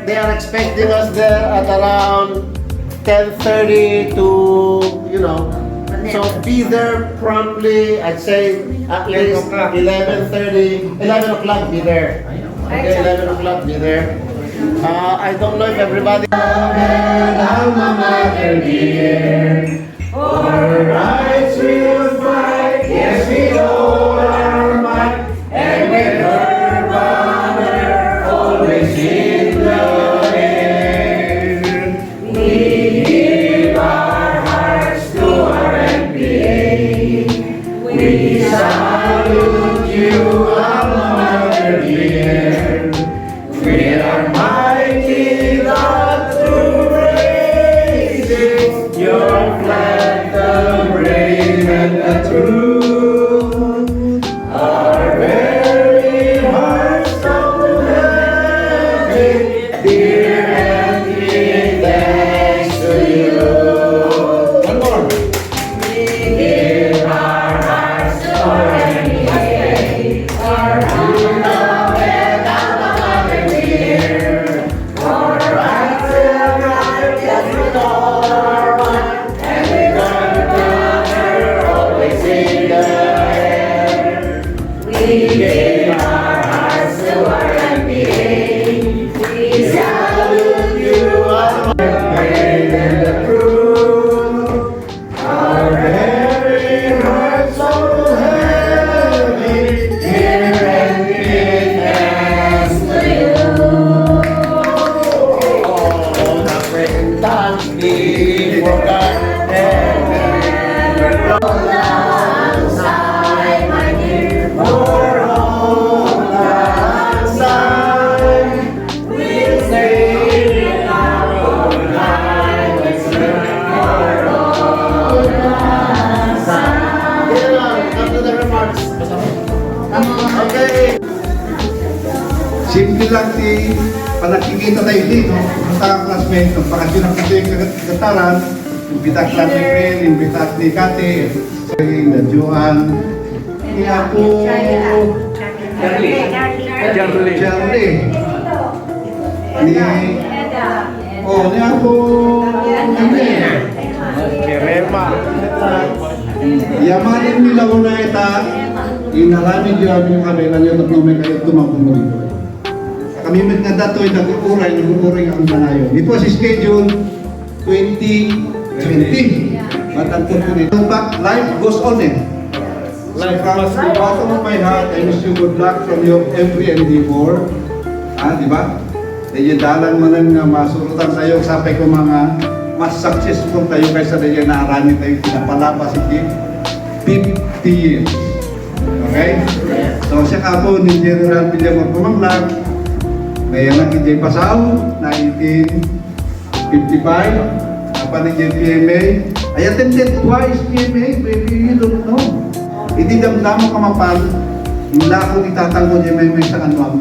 They are expecting us there at around 10:30 to, you know. So be there promptly. I'd say at least 11:30, 11 o'clock. Be there. Okay, 11 o'clock. Be there. I don't know if everybody. Alma Mater dear, our rights we'll fight. Yes, we all our might, and with her banner always in the air, we give our hearts to our MPA. We salute you, Alma Mater dear. We are mighty God to praise it, your flag, the brave and the true. Our very hearts come to heaven, dear and dear, thanks to you. One more. We give our hearts to our NEA, our Love and Alma Mater dear. For right will right, yes with all our might, and we're gonna conquer always in the air. We give our hearts to our MPA. We salute you, our brave and the true. Our very hearts so heavy, dear and dear, thanks to you. Oh, the present times be forgotten. Alongside, my dear, for alongside, we'll stay in our pag nakikita tayo dito, basta ang classmate, ang pakasyon ang kasi kagataran, yung bitak classmate, yung bitak ni Kati, na Joan, ni ako, Charlie, ni ako, yamanin nila una ita, inalamin yung aming kami, nangyot at namin kayo tumakong mo dito. Kami nga dato'y nag-uuray ang manayon. It was scheduled 2020. But unfortunately, life goes on eh. So from the bottom of my heart, I wish you good luck from your every endeavor. Di ba? Dahil dalan mo nang masurutan tayo, sapay ko mga mas successful tayo kaysa dahil naarani tayo pinapalapas hindi 50 years. Okay? So siya ka po ni General Villamor Pumanglag, may anak ni Jay Pasaw, 1955, apa ni Jay PMA. I attended twice PMA, maybe you don't know. Hindi damdamo ka mapal, mula ko itatanggo niya may sa anuang.